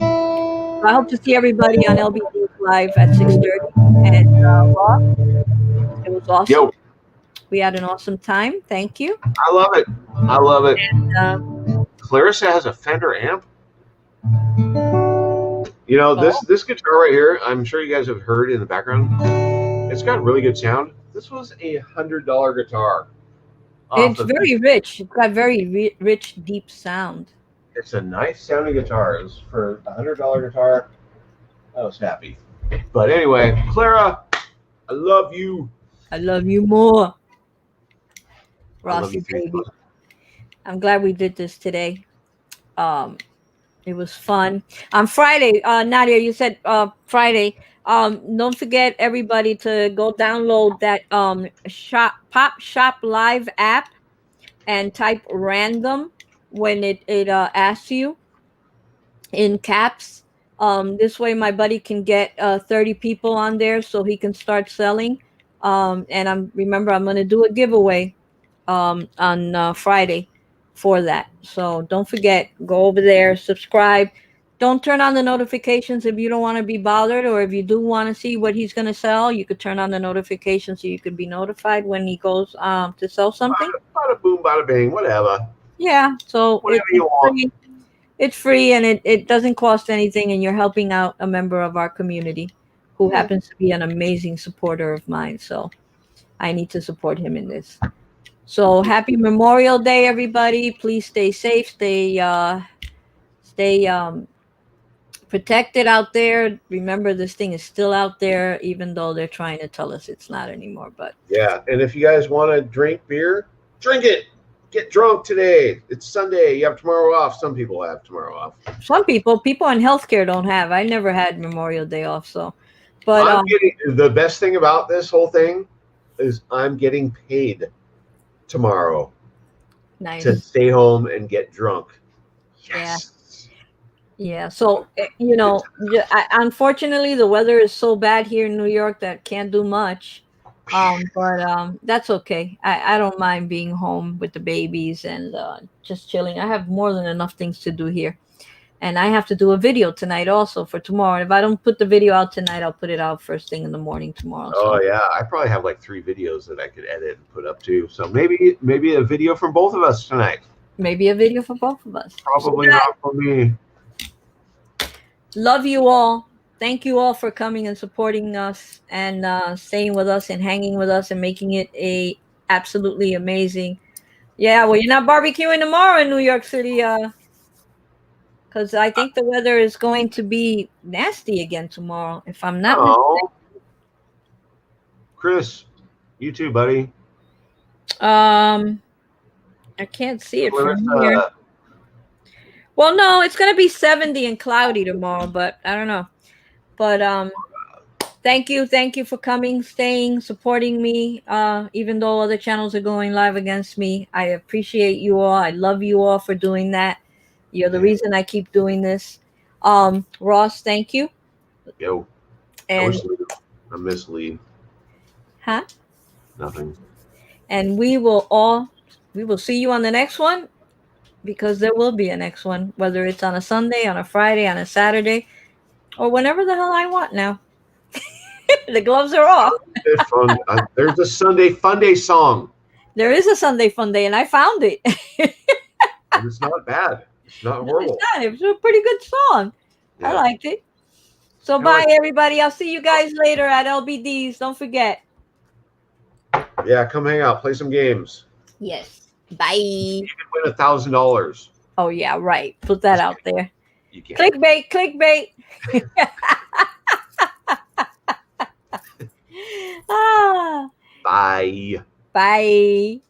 I hope to see everybody on LBD's live at 6:30. And Ross, it was awesome. Yo, We had an awesome time. Thank you. I love it. I love it. Uh, Clarissa has a Fender amp. You know, oh, this guitar right here, I'm sure you guys have heard in the background. It's got really good sound. This was $100 guitar. Off it's of very rich. It's got very rich, deep sound. it's a nice sounding guitar. It was for $100 guitar. I was happy. But anyway, Clara, I love you. I love you more, I love you Rossi too. baby. I'm glad we did this today. Um, it was fun. On Friday, Nadia, you said Friday. Don't forget everybody to go download that shop Pop Shop Live app and type random when it asks you in caps. This way, my buddy can get 30 people on there, so he can start selling. And I'm going to do a giveaway on Friday for that. So don't forget, go over there, subscribe. Don't turn on the notifications if you don't want to be bothered, or if you do want to see what he's going to sell. You could turn on the notifications so you could be notified when he goes to sell something. Bada boom, bada bing, whatever. Yeah, so Whatever you want. free. It's free and it doesn't cost anything, and you're helping out a member of our community who happens to be an amazing supporter of mine. So I need to support him in this. So happy Memorial Day, everybody. Please stay safe, stay protect it out there. Remember, this thing is still out there, even though they're trying to tell us it's not anymore. But Yeah, and if you guys want to drink beer, drink it. Get drunk today. It's Sunday. You have tomorrow off. Some people have tomorrow off. some people in healthcare don't have. I never had Memorial Day off, so. But I'm getting the best thing about this whole thing is I'm getting paid tomorrow nice. to stay home and get drunk. Yes. Yeah. So unfortunately, the weather is so bad here in New York that can't do much. But that's okay. I don't mind being home with the babies and just chilling. I have more than enough things to do here. And I have to do a video tonight also for tomorrow. If I don't put the video out tonight, I'll put it out first thing in the morning tomorrow. Oh yeah, I probably have like 3 videos that I could edit and put up too. So maybe a video from both of us tonight. Maybe a video for both of us. Probably not for me. Love you all. Thank you all for coming and supporting us and staying with us and hanging with us and making it a absolutely amazing. Yeah, well, you're not barbecuing tomorrow in New York City, because I think the weather is going to be nasty again tomorrow. If I'm not Oh, Chris, you too, buddy. I can't see it from Clarissa, here. Well, no, it's gonna be 70 and cloudy tomorrow, but I don't know. But thank you for coming, staying, supporting me. Even though other channels are going live against me, I appreciate you all. I love you all for doing that. You're the reason I keep doing this. Ross, thank you. Yo, And I miss Lee. huh? Nothing. And we will see you on the next one, because there will be a next one, whether it's on a Sunday, on a Friday, on a Saturday, or whenever the hell I want now. The gloves are off. It's fun. There's a Sunday Funday song. There is a Sunday Funday, and I found it. And it's not bad. It's not horrible. It's not. It was a pretty good song. Yeah. I liked it. So bye, everybody. I'll see you guys later at LBD's. Don't forget. Yeah, come hang out, play some games. Yes. Bye. You can win $1,000. Oh yeah, right. Put that out there. You can. Clickbait. Ah. Bye. Bye.